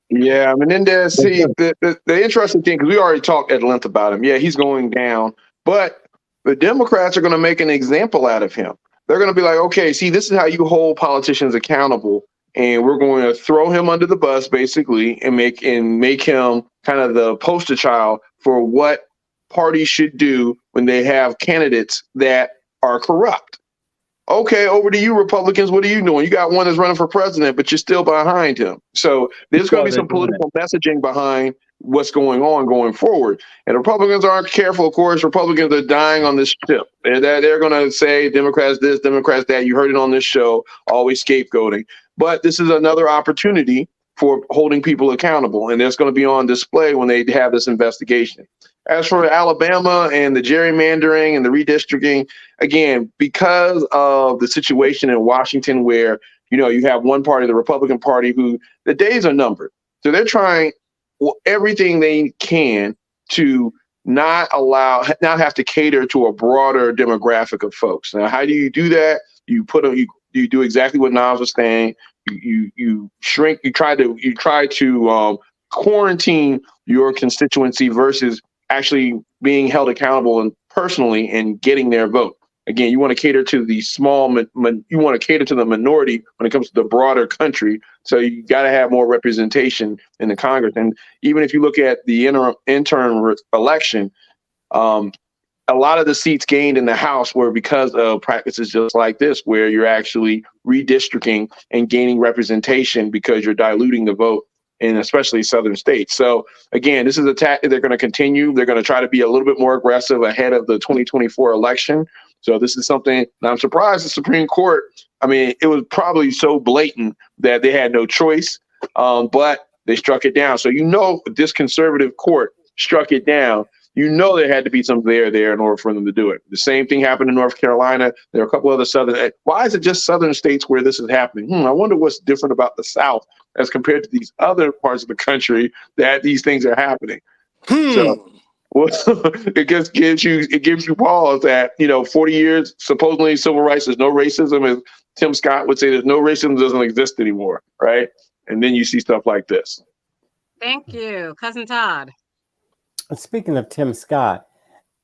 Yeah, Menendez, see, the interesting thing, because we already talked at length about him. Yeah, he's going down, but the Democrats are going to make an example out of him. They're going to be like, okay, see, this is how you hold politicians accountable, and we're going to throw him under the bus, basically, and make him kind of the poster child for what parties should do when they have candidates that are corrupt. Okay, over to you, Republicans. What are you doing? You got one that's running for president, but you're still behind him. So there's going to be some political messaging behind what's going on going forward. And Republicans aren't careful, of course. Republicans are dying on this ship. They're going to say Democrats this, Democrats that. You heard it on this show, always scapegoating. But this is another opportunity for holding people accountable, and that's going to be on display when they have this investigation. As for Alabama and the gerrymandering and the redistricting, again, because of the situation in Washington where, you have one party, the Republican Party, who the days are numbered. So they're trying everything they can to not have to cater to a broader demographic of folks. Now, how do you do that? You do exactly what Nas was saying. You shrink. You try to quarantine your constituency versus actually being held accountable and personally and getting their vote. Again, you want to cater to the you want to cater to the minority when it comes to the broader country. So you got to have more representation in the Congress. And even if you look at the interim election, a lot of the seats gained in the House were because of practices just like this, where you're actually redistricting and gaining representation because you're diluting the vote in especially southern states. So again, this is a tactic they're going to continue. They're going to try to be a little bit more aggressive ahead of the 2024 election. So this is something I'm surprised the Supreme Court, it was probably so blatant that they had no choice, but they struck it down. So this conservative court struck it down. There had to be some there in order for them to do it. The same thing happened in North Carolina. There are a couple other southern. Why is it just southern states where this is happening? I wonder what's different about the South as compared to these other parts of the country that these things are happening. So it just gives you pause that 40 years supposedly civil rights, there's no racism, as Tim Scott would say, there's no racism, doesn't exist anymore, right? And then you see stuff like this. Thank you, Cousin Todd. Speaking of Tim Scott,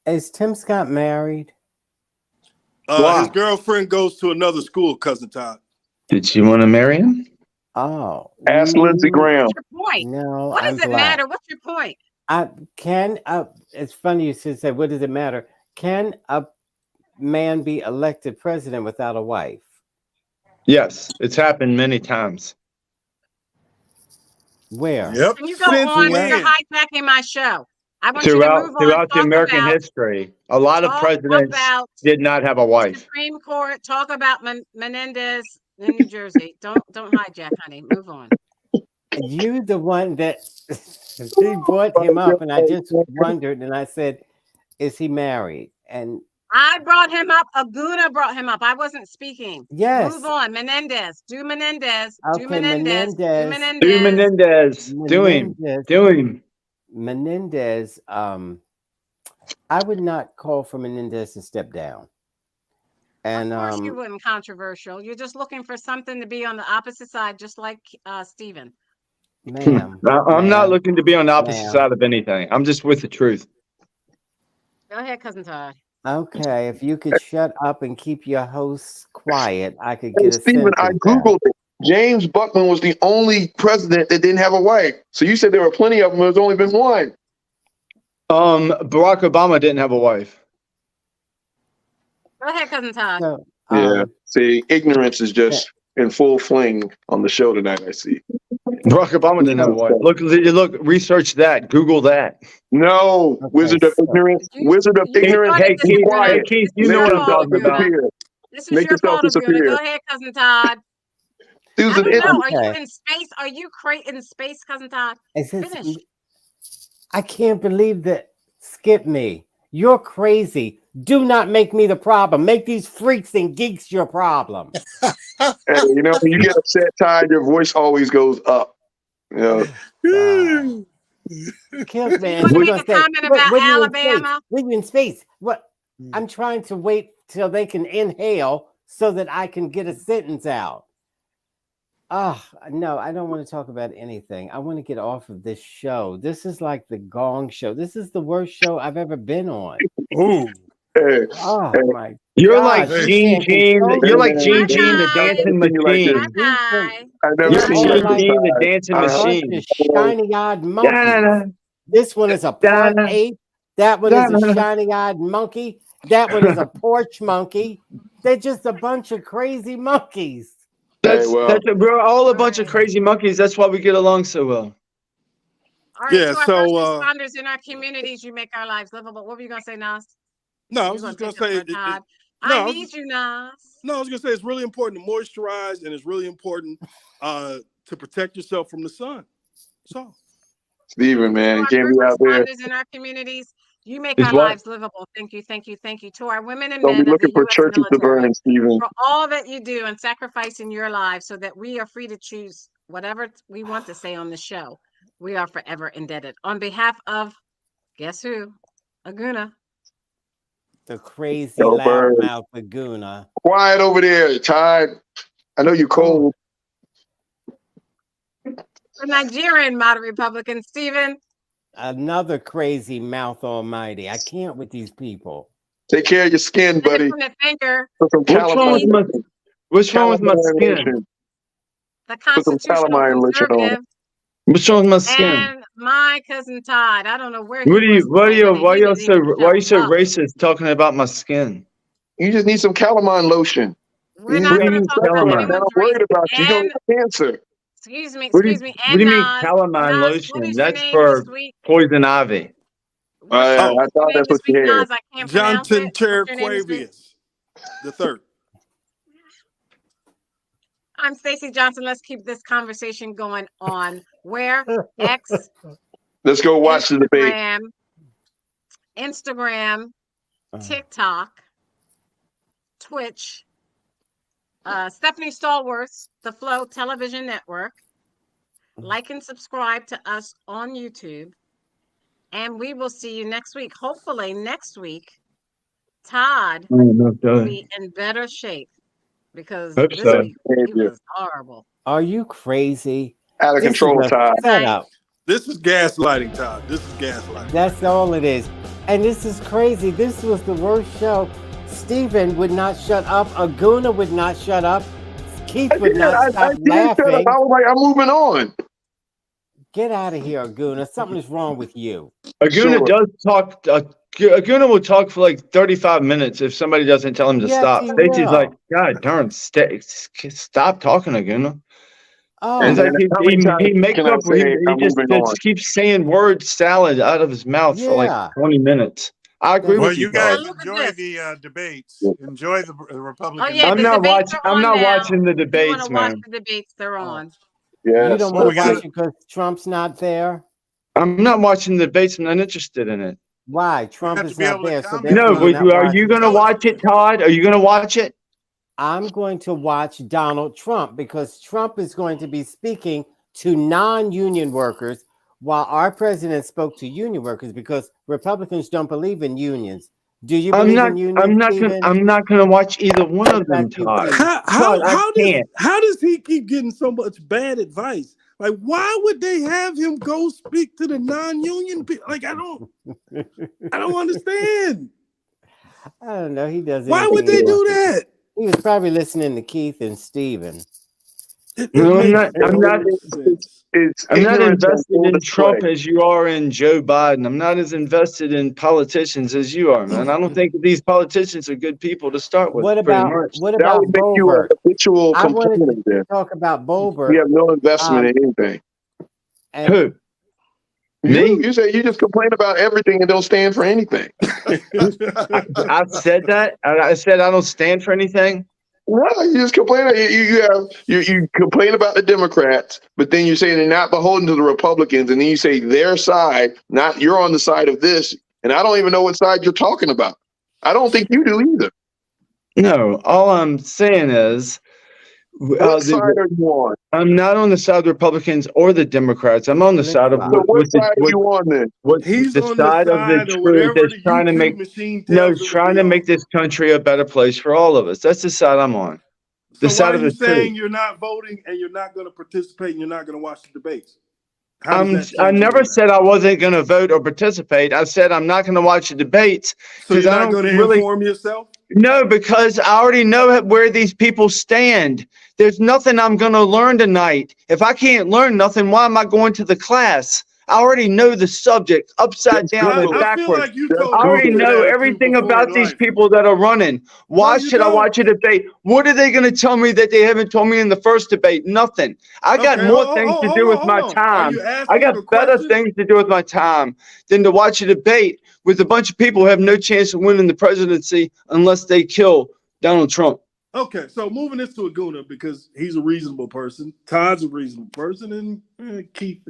is Tim Scott married? His girlfriend goes to another school, Cousin Todd. Did she want to marry him? Oh, ask Lindsey Graham. What's your point? No, what does it matter? What's your point? It's funny you should say, what does it matter? Can a man be elected president without a wife? Yes, it's happened many times. Where? Yep. Can you go on with the hijacking my show? I want you to move on. Throughout the American history, a lot of presidents did not have a wife. Supreme Court, talk about Menendez in New Jersey. Don't hijack, honey. Move on. You the one that she brought him up, and I just wondered, and I said, "Is he married?" And I brought him up. Aguna brought him up. I wasn't speaking. Yes. Move on. Menendez. Do Menendez. Okay, do Menendez. Menendez. Do Menendez. Do him. Menendez. I would not call for Menendez to step down. And of course you wouldn't. Controversial. You're just looking for something to be on the opposite side, just like Stephen. Ma'am. I'm not looking to be on the opposite side of anything. I'm just with the truth. Go ahead, Cousin Todd. Okay, if you could shut up and keep your hosts quiet, I could get a Stephen, I Googled it. James Buckman was the only president that didn't have a wife. So you said there were plenty of them. There's only been one. Barack Obama didn't have a wife. Go ahead, Cousin Todd. So, see, ignorance is just in full fling on the show tonight, I see. Barack Obama didn't have a wife. Look, research that. Google that. No, okay, Wizard of Ignorance. Wizard of Ignorance. Hey, Keith, you know what I'm talking about. This is your fault, Aguna. Go ahead, Cousin Todd. I don't know. Are you in space? Are you in space, Cousin Todd? Finish. I can't believe that. Skip me. You're crazy. Do not make me the problem. Make these freaks and geeks your problem. Hey, when you get upset, Todd, your voice always goes up. Kills me. You want to make a comment about Alabama? Leave me in space. What? I'm trying to wait till they can inhale so that I can get a sentence out. No, I don't want to talk about anything. I want to get off of this show. This is like the Gong Show. This is the worst show I've ever been on. Ooh. Oh my! You're like Gene. You're like Gene, the dancing machine. I've never seen Gene, the dancing machine. Shiny-eyed monkey. This one is a park ape. That one is a shiny-eyed monkey. That one is a porch monkey. They're just a bunch of crazy monkeys. We're all a bunch of crazy monkeys. That's why we get along so well. All right, so first responders in our communities, you make our lives livable. What were you gonna say, Nas? No, I was just gonna say. I need you, Nas. No, I was gonna say it's really important to moisturize, and it's really important to protect yourself from the sun. So, Steven, man, To you our can't be first out there. responders in our communities, you make Is our what? lives livable. Thank you, thank you, thank you. To our women and Don't be men of the looking for U.S. churches to burn, military, Steven. for all that you do and sacrificing your lives so that we are free to choose whatever we want to say on the show. We are forever indebted. On behalf of, guess who? Aguna. The crazy Go Birds. loudmouth Laguna. Quiet over there, Todd. I know you're cold. The Nigerian moderate Republican, Stephen. Another crazy mouth almighty. I can't with these people. Take care of your skin, buddy. Independent thinker. Put some What's wrong with my skin? lotion. The Put some constitutional calamine lotion on it. conservative. What's wrong with my skin? And my cousin Todd. I don't know where he What are you? was Why are today, you? but Why are he you didn't so? even Why are you show so up. racist talking about my skin? You just need some calamine lotion. We're You not What do you going to mean talk about calamine? I'm anyone's worried race. about you. You're And gonna get cancer. excuse me, What do and you mean Nas. calamine Nas, lotion? what is your That's name for this week? poison ivy. I What's thought your name that's this what you week, had. Nas? I can't pronounce Johnson it. What's your name this week? Terquavius the third. I'm Stacey Johnson. Let's keep this conversation going on where? X, Let's go watch the debate. Instagram, TikTok, Twitch, Stephanie Stallworth, The Flow Television Network. Like and subscribe to us on YouTube. And we will see you next week. Hopefully next week, Todd will be in better shape because Hope this so. week he was horrible. Are you crazy? Out of This control, is a Todd. setup. This is gaslighting, Todd. This is gaslighting. That's all it is. And this is crazy. This was the worst show. Stephen would not shut up. Aguna would not shut up. Keith would not stop didn't shut up. laughing. I was like, I'm moving on. Get out of here, Aguna. Something is wrong with you. Aguna Sure. does talk. Aguna will talk for like 35 minutes if somebody doesn't tell him to Yes, stop. he Stacey's will. like, God darn, stop talking, Aguna. Oh, It's like how many times he makes can I up. say He I'm just moving on? keeps saying word salad out of his mouth for Yeah. like 20 minutes. I agree Well, with you you, guys Todd. Look at enjoy this. the debates. Enjoy the Republican. Oh, yeah, I'm the not debates watching. are I'm on not now. watching the If you want debates, to watch man. the debates, they're on. Yes. you don't Well, want we to watch got- it because Trump's not there? I'm not watching the debates. I'm not interested in it. Why? Trump have to is be not able to there, so comment therefore No, on you're but not are you watching. going to watch it, Todd? Are you going to watch it? I'm going to watch Donald Trump because Trump is going to be speaking to non-union workers while our president spoke to union workers because Republicans don't believe in unions. Do you believe in unions, Stephen? I'm not gonna watch either one of them, About you, Todd. Keith? Todd, I can't. How does he keep getting so much bad advice? Like, why would they have him go speak to the non-union people? Like, I don't understand. I don't know. He does. Why would they do that? He was probably listening to Keith and Stephen. No, I'm makes not. I'm no not. sense. It's I'm not ignorance on invested full in display. Trump as you are in Joe Biden. I'm not as invested in politicians as you are, man. I don't think these politicians are good people to start with. What pretty about much. what That about would make you Boebert? a habitual I wanted complainer. to Then talk about Boebert. you have no investment in anything. And Who? You, Me? you say you just complain about everything and don't stand for anything. I said that. I said I don't stand for anything. No, you just complain. You complain about the Democrats, but then you say they're not beholden to the Republicans, and then you say their side. Not you're on the side of this, and I don't even know what side you're talking about. I don't think you do either. No, all I'm saying is, What side are you on? I'm not on the side of the Republicans or the Democrats. I'm on the side of So what side are you on then? He's the on side the of the side of truth whatever that's the trying to YouTube make machine tells him trying be to make on. this country a better place for all of us. That's the side I'm on. The So side why are of you the saying truth. you're not voting and you're not going to participate and you're not going to watch the debates? How does that I change never anything? said I wasn't going to vote or participate. I said I'm not going to watch the debates So you're because I not don't going to really. inform yourself? No, because I already know where these people stand. There's nothing I'm going to learn tonight. If I can't learn nothing, why am I going to the class? I already know the subject upside down and I feel backwards. like you Just told I me already that know attitude everything before about in these life. people that are running. Why No, you should I watch a don't. debate? What are they going to tell me that they haven't told me in the first debate? Nothing. I got Okay, more things to do with my Are time. you I asking got for better questions? things to do with my time than to watch a debate with a bunch of people who have no chance of winning the presidency unless they kill Donald Trump. Okay, so moving this to Aguna because he's a reasonable person. Todd's a reasonable person, and Keith.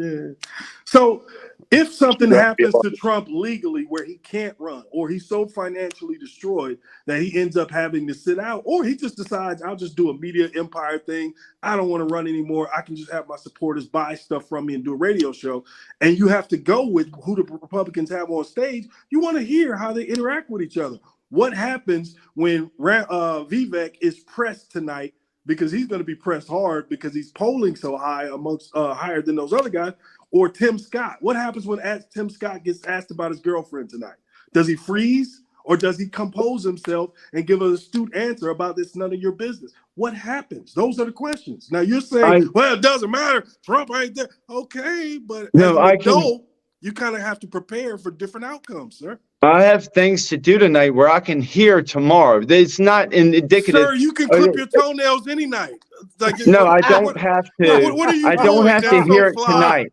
So, if something happens to Trump legally where he can't run, or he's so financially destroyed that he ends up having to sit out, or he just decides, I'll just do a media empire thing. I don't want to run anymore. I can just have my supporters buy stuff from me and do a radio show. And you have to go with who the Republicans have on stage. You want to hear how they interact with each other. What happens when Vivek is pressed tonight, because he's going to be pressed hard because he's polling so high amongst higher than those other guys, or Tim Scott? What happens when Tim Scott gets asked about his girlfriend tonight? Does he freeze, or does he compose himself and give an astute answer about this none of your business? What happens? Those are the questions. Now you're saying, well, it doesn't matter. Trump ain't there. Okay, but as an adult, you kind of have to prepare for different outcomes, sir. I have things to do tonight where I can hear tomorrow. It's not indicative. Sir, you can clip your toenails any night. Like, no, I don't have to. What are you I don't have to hear it tonight.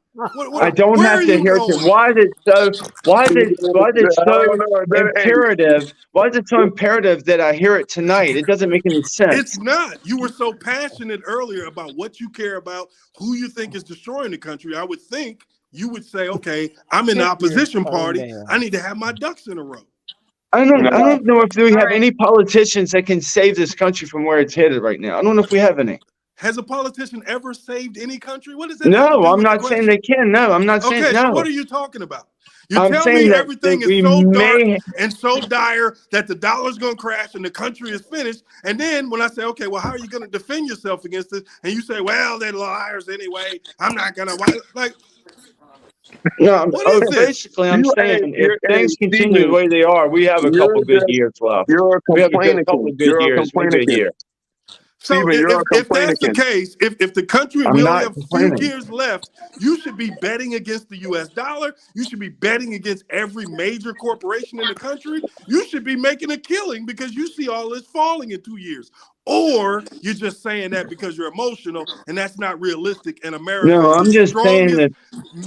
I don't have to hear it. Why is it so imperative? Why is it so imperative that I hear it tonight? It doesn't make any sense. It's not. You were so passionate earlier about what you care about, who you think is destroying the country. I would think you would say, okay, I'm in the opposition party. I need to have my ducks in a row. I don't know if we have any politicians that can save this country from where it's headed right now. I don't know if we have any. Has a politician ever saved any country? What is that? No, I'm not saying they can. No, I'm not saying no. So what are you talking about? You tell me everything is so dark and so dire that the dollar's going to crash and the country is finished. And then when I say, okay, well, how are you going to defend yourself against this? And you say, well, they're liars anyway. I'm not going to, like. No, basically, I'm saying if things continue the way they are, we have a couple good years left. You're a complaining. So if that's the case, if the country really have a few years left, you should be betting against the U.S. dollar. You should be betting against every major corporation in the country. You should be making a killing because you see all this falling in 2 years. Or you're just saying that because you're emotional, and that's not realistic. And America I'm just saying that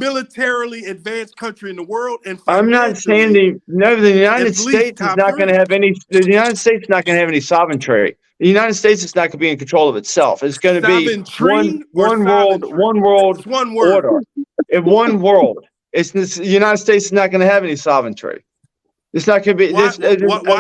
militarily advanced country in the world. And I'm not saying the United States is not going to have any. The United States is not going to have any sovereignty. The United States is not going to be in control of itself. It's going to be one world order. In one world. The United States is not going to have any sovereignty. It's not going to be. Why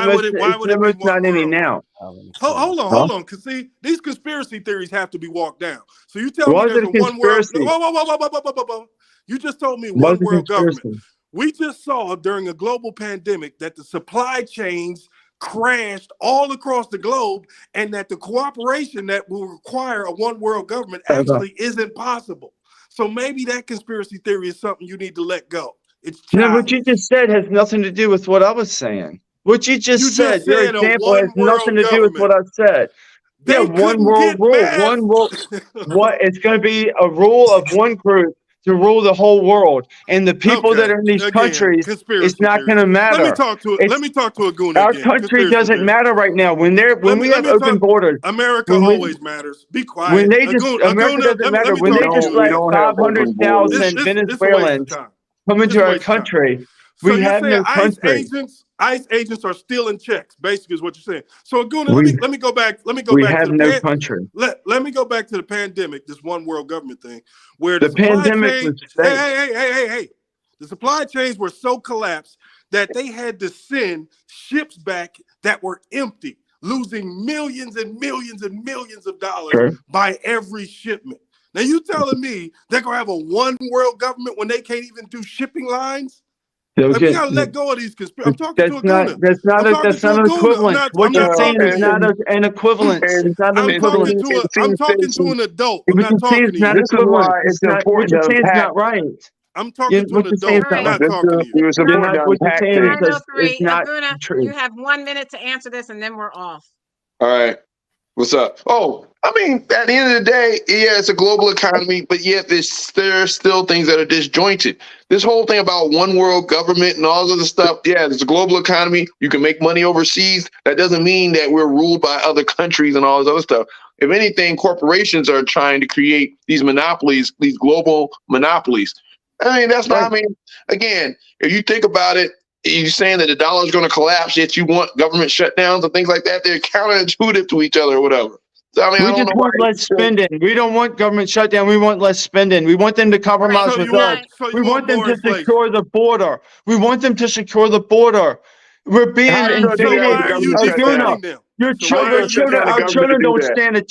would it be not any now? Hold on. Because see, these conspiracy theories have to be walked down. So you tell me there's a one world. Whoa. You just told me one world government. We just saw during a global pandemic that the supply chains crashed all across the globe, and that the cooperation that will require a one world government actually isn't possible. So maybe that conspiracy theory is something you need to let go. It's childish. No, what you just said has nothing to do with what I was saying. What you just said, your example has nothing to do with what I said. Yeah, one world rule, one world. What? It's going to be a rule of one group to rule the whole world, and the people that are in these countries, it's not going to matter. Let me talk to Aguna. Our country doesn't matter right now. When we have open borders, America always matters. Be quiet. When they just America doesn't matter. When they just let 500,000 Venezuelans come into our country, we have no country. ICE agents are stealing checks, basically, is what you're saying. So, Aguna, let me go back. We have no country. Let me go back to the pandemic, this one world government thing, where the pandemic was fake. Hey. The supply chains were so collapsed that they had to send ships back that were empty, losing millions and millions and millions of dollars by every shipment. Now, you telling me they're going to have a one world government when they can't even do shipping lines? We gotta let go of these conspiracies. I'm talking to Aguna. That's not an equivalent. What you're saying is not an equivalent. It's not an equivalent. I'm talking to an adult. I'm not talking to you. This is why it's important. What you're saying is not right. I'm talking to an adult. I'm not talking to you. What you're saying is not true. You have 1 minute to answer this, and then we're off. All right. What's up? Oh, I mean, at the end of the day, yeah, it's a global economy, but yet there are still things that are disjointed. This whole thing about one world government and all this other stuff, yeah, it's a global economy. You can make money overseas. That doesn't mean that we're ruled by other countries and all this other stuff. If anything, corporations are trying to create these monopolies, these global monopolies. I mean, that's not, I mean, again, if you think about it, you're saying that the dollar is going to collapse, yet you want government shutdowns and things like that. They're counterintuitive to each other or whatever. So, I mean, We just want less spending. We don't want government shutdown. We want less spending. We want them to compromise So with you us. want, so We you want them more to inflation. secure the border. We want them to secure the border. We're being How are you gonna do So invaded. why that? are you Arjuna, defending them? your So why are you children, defending our them? children don't stand a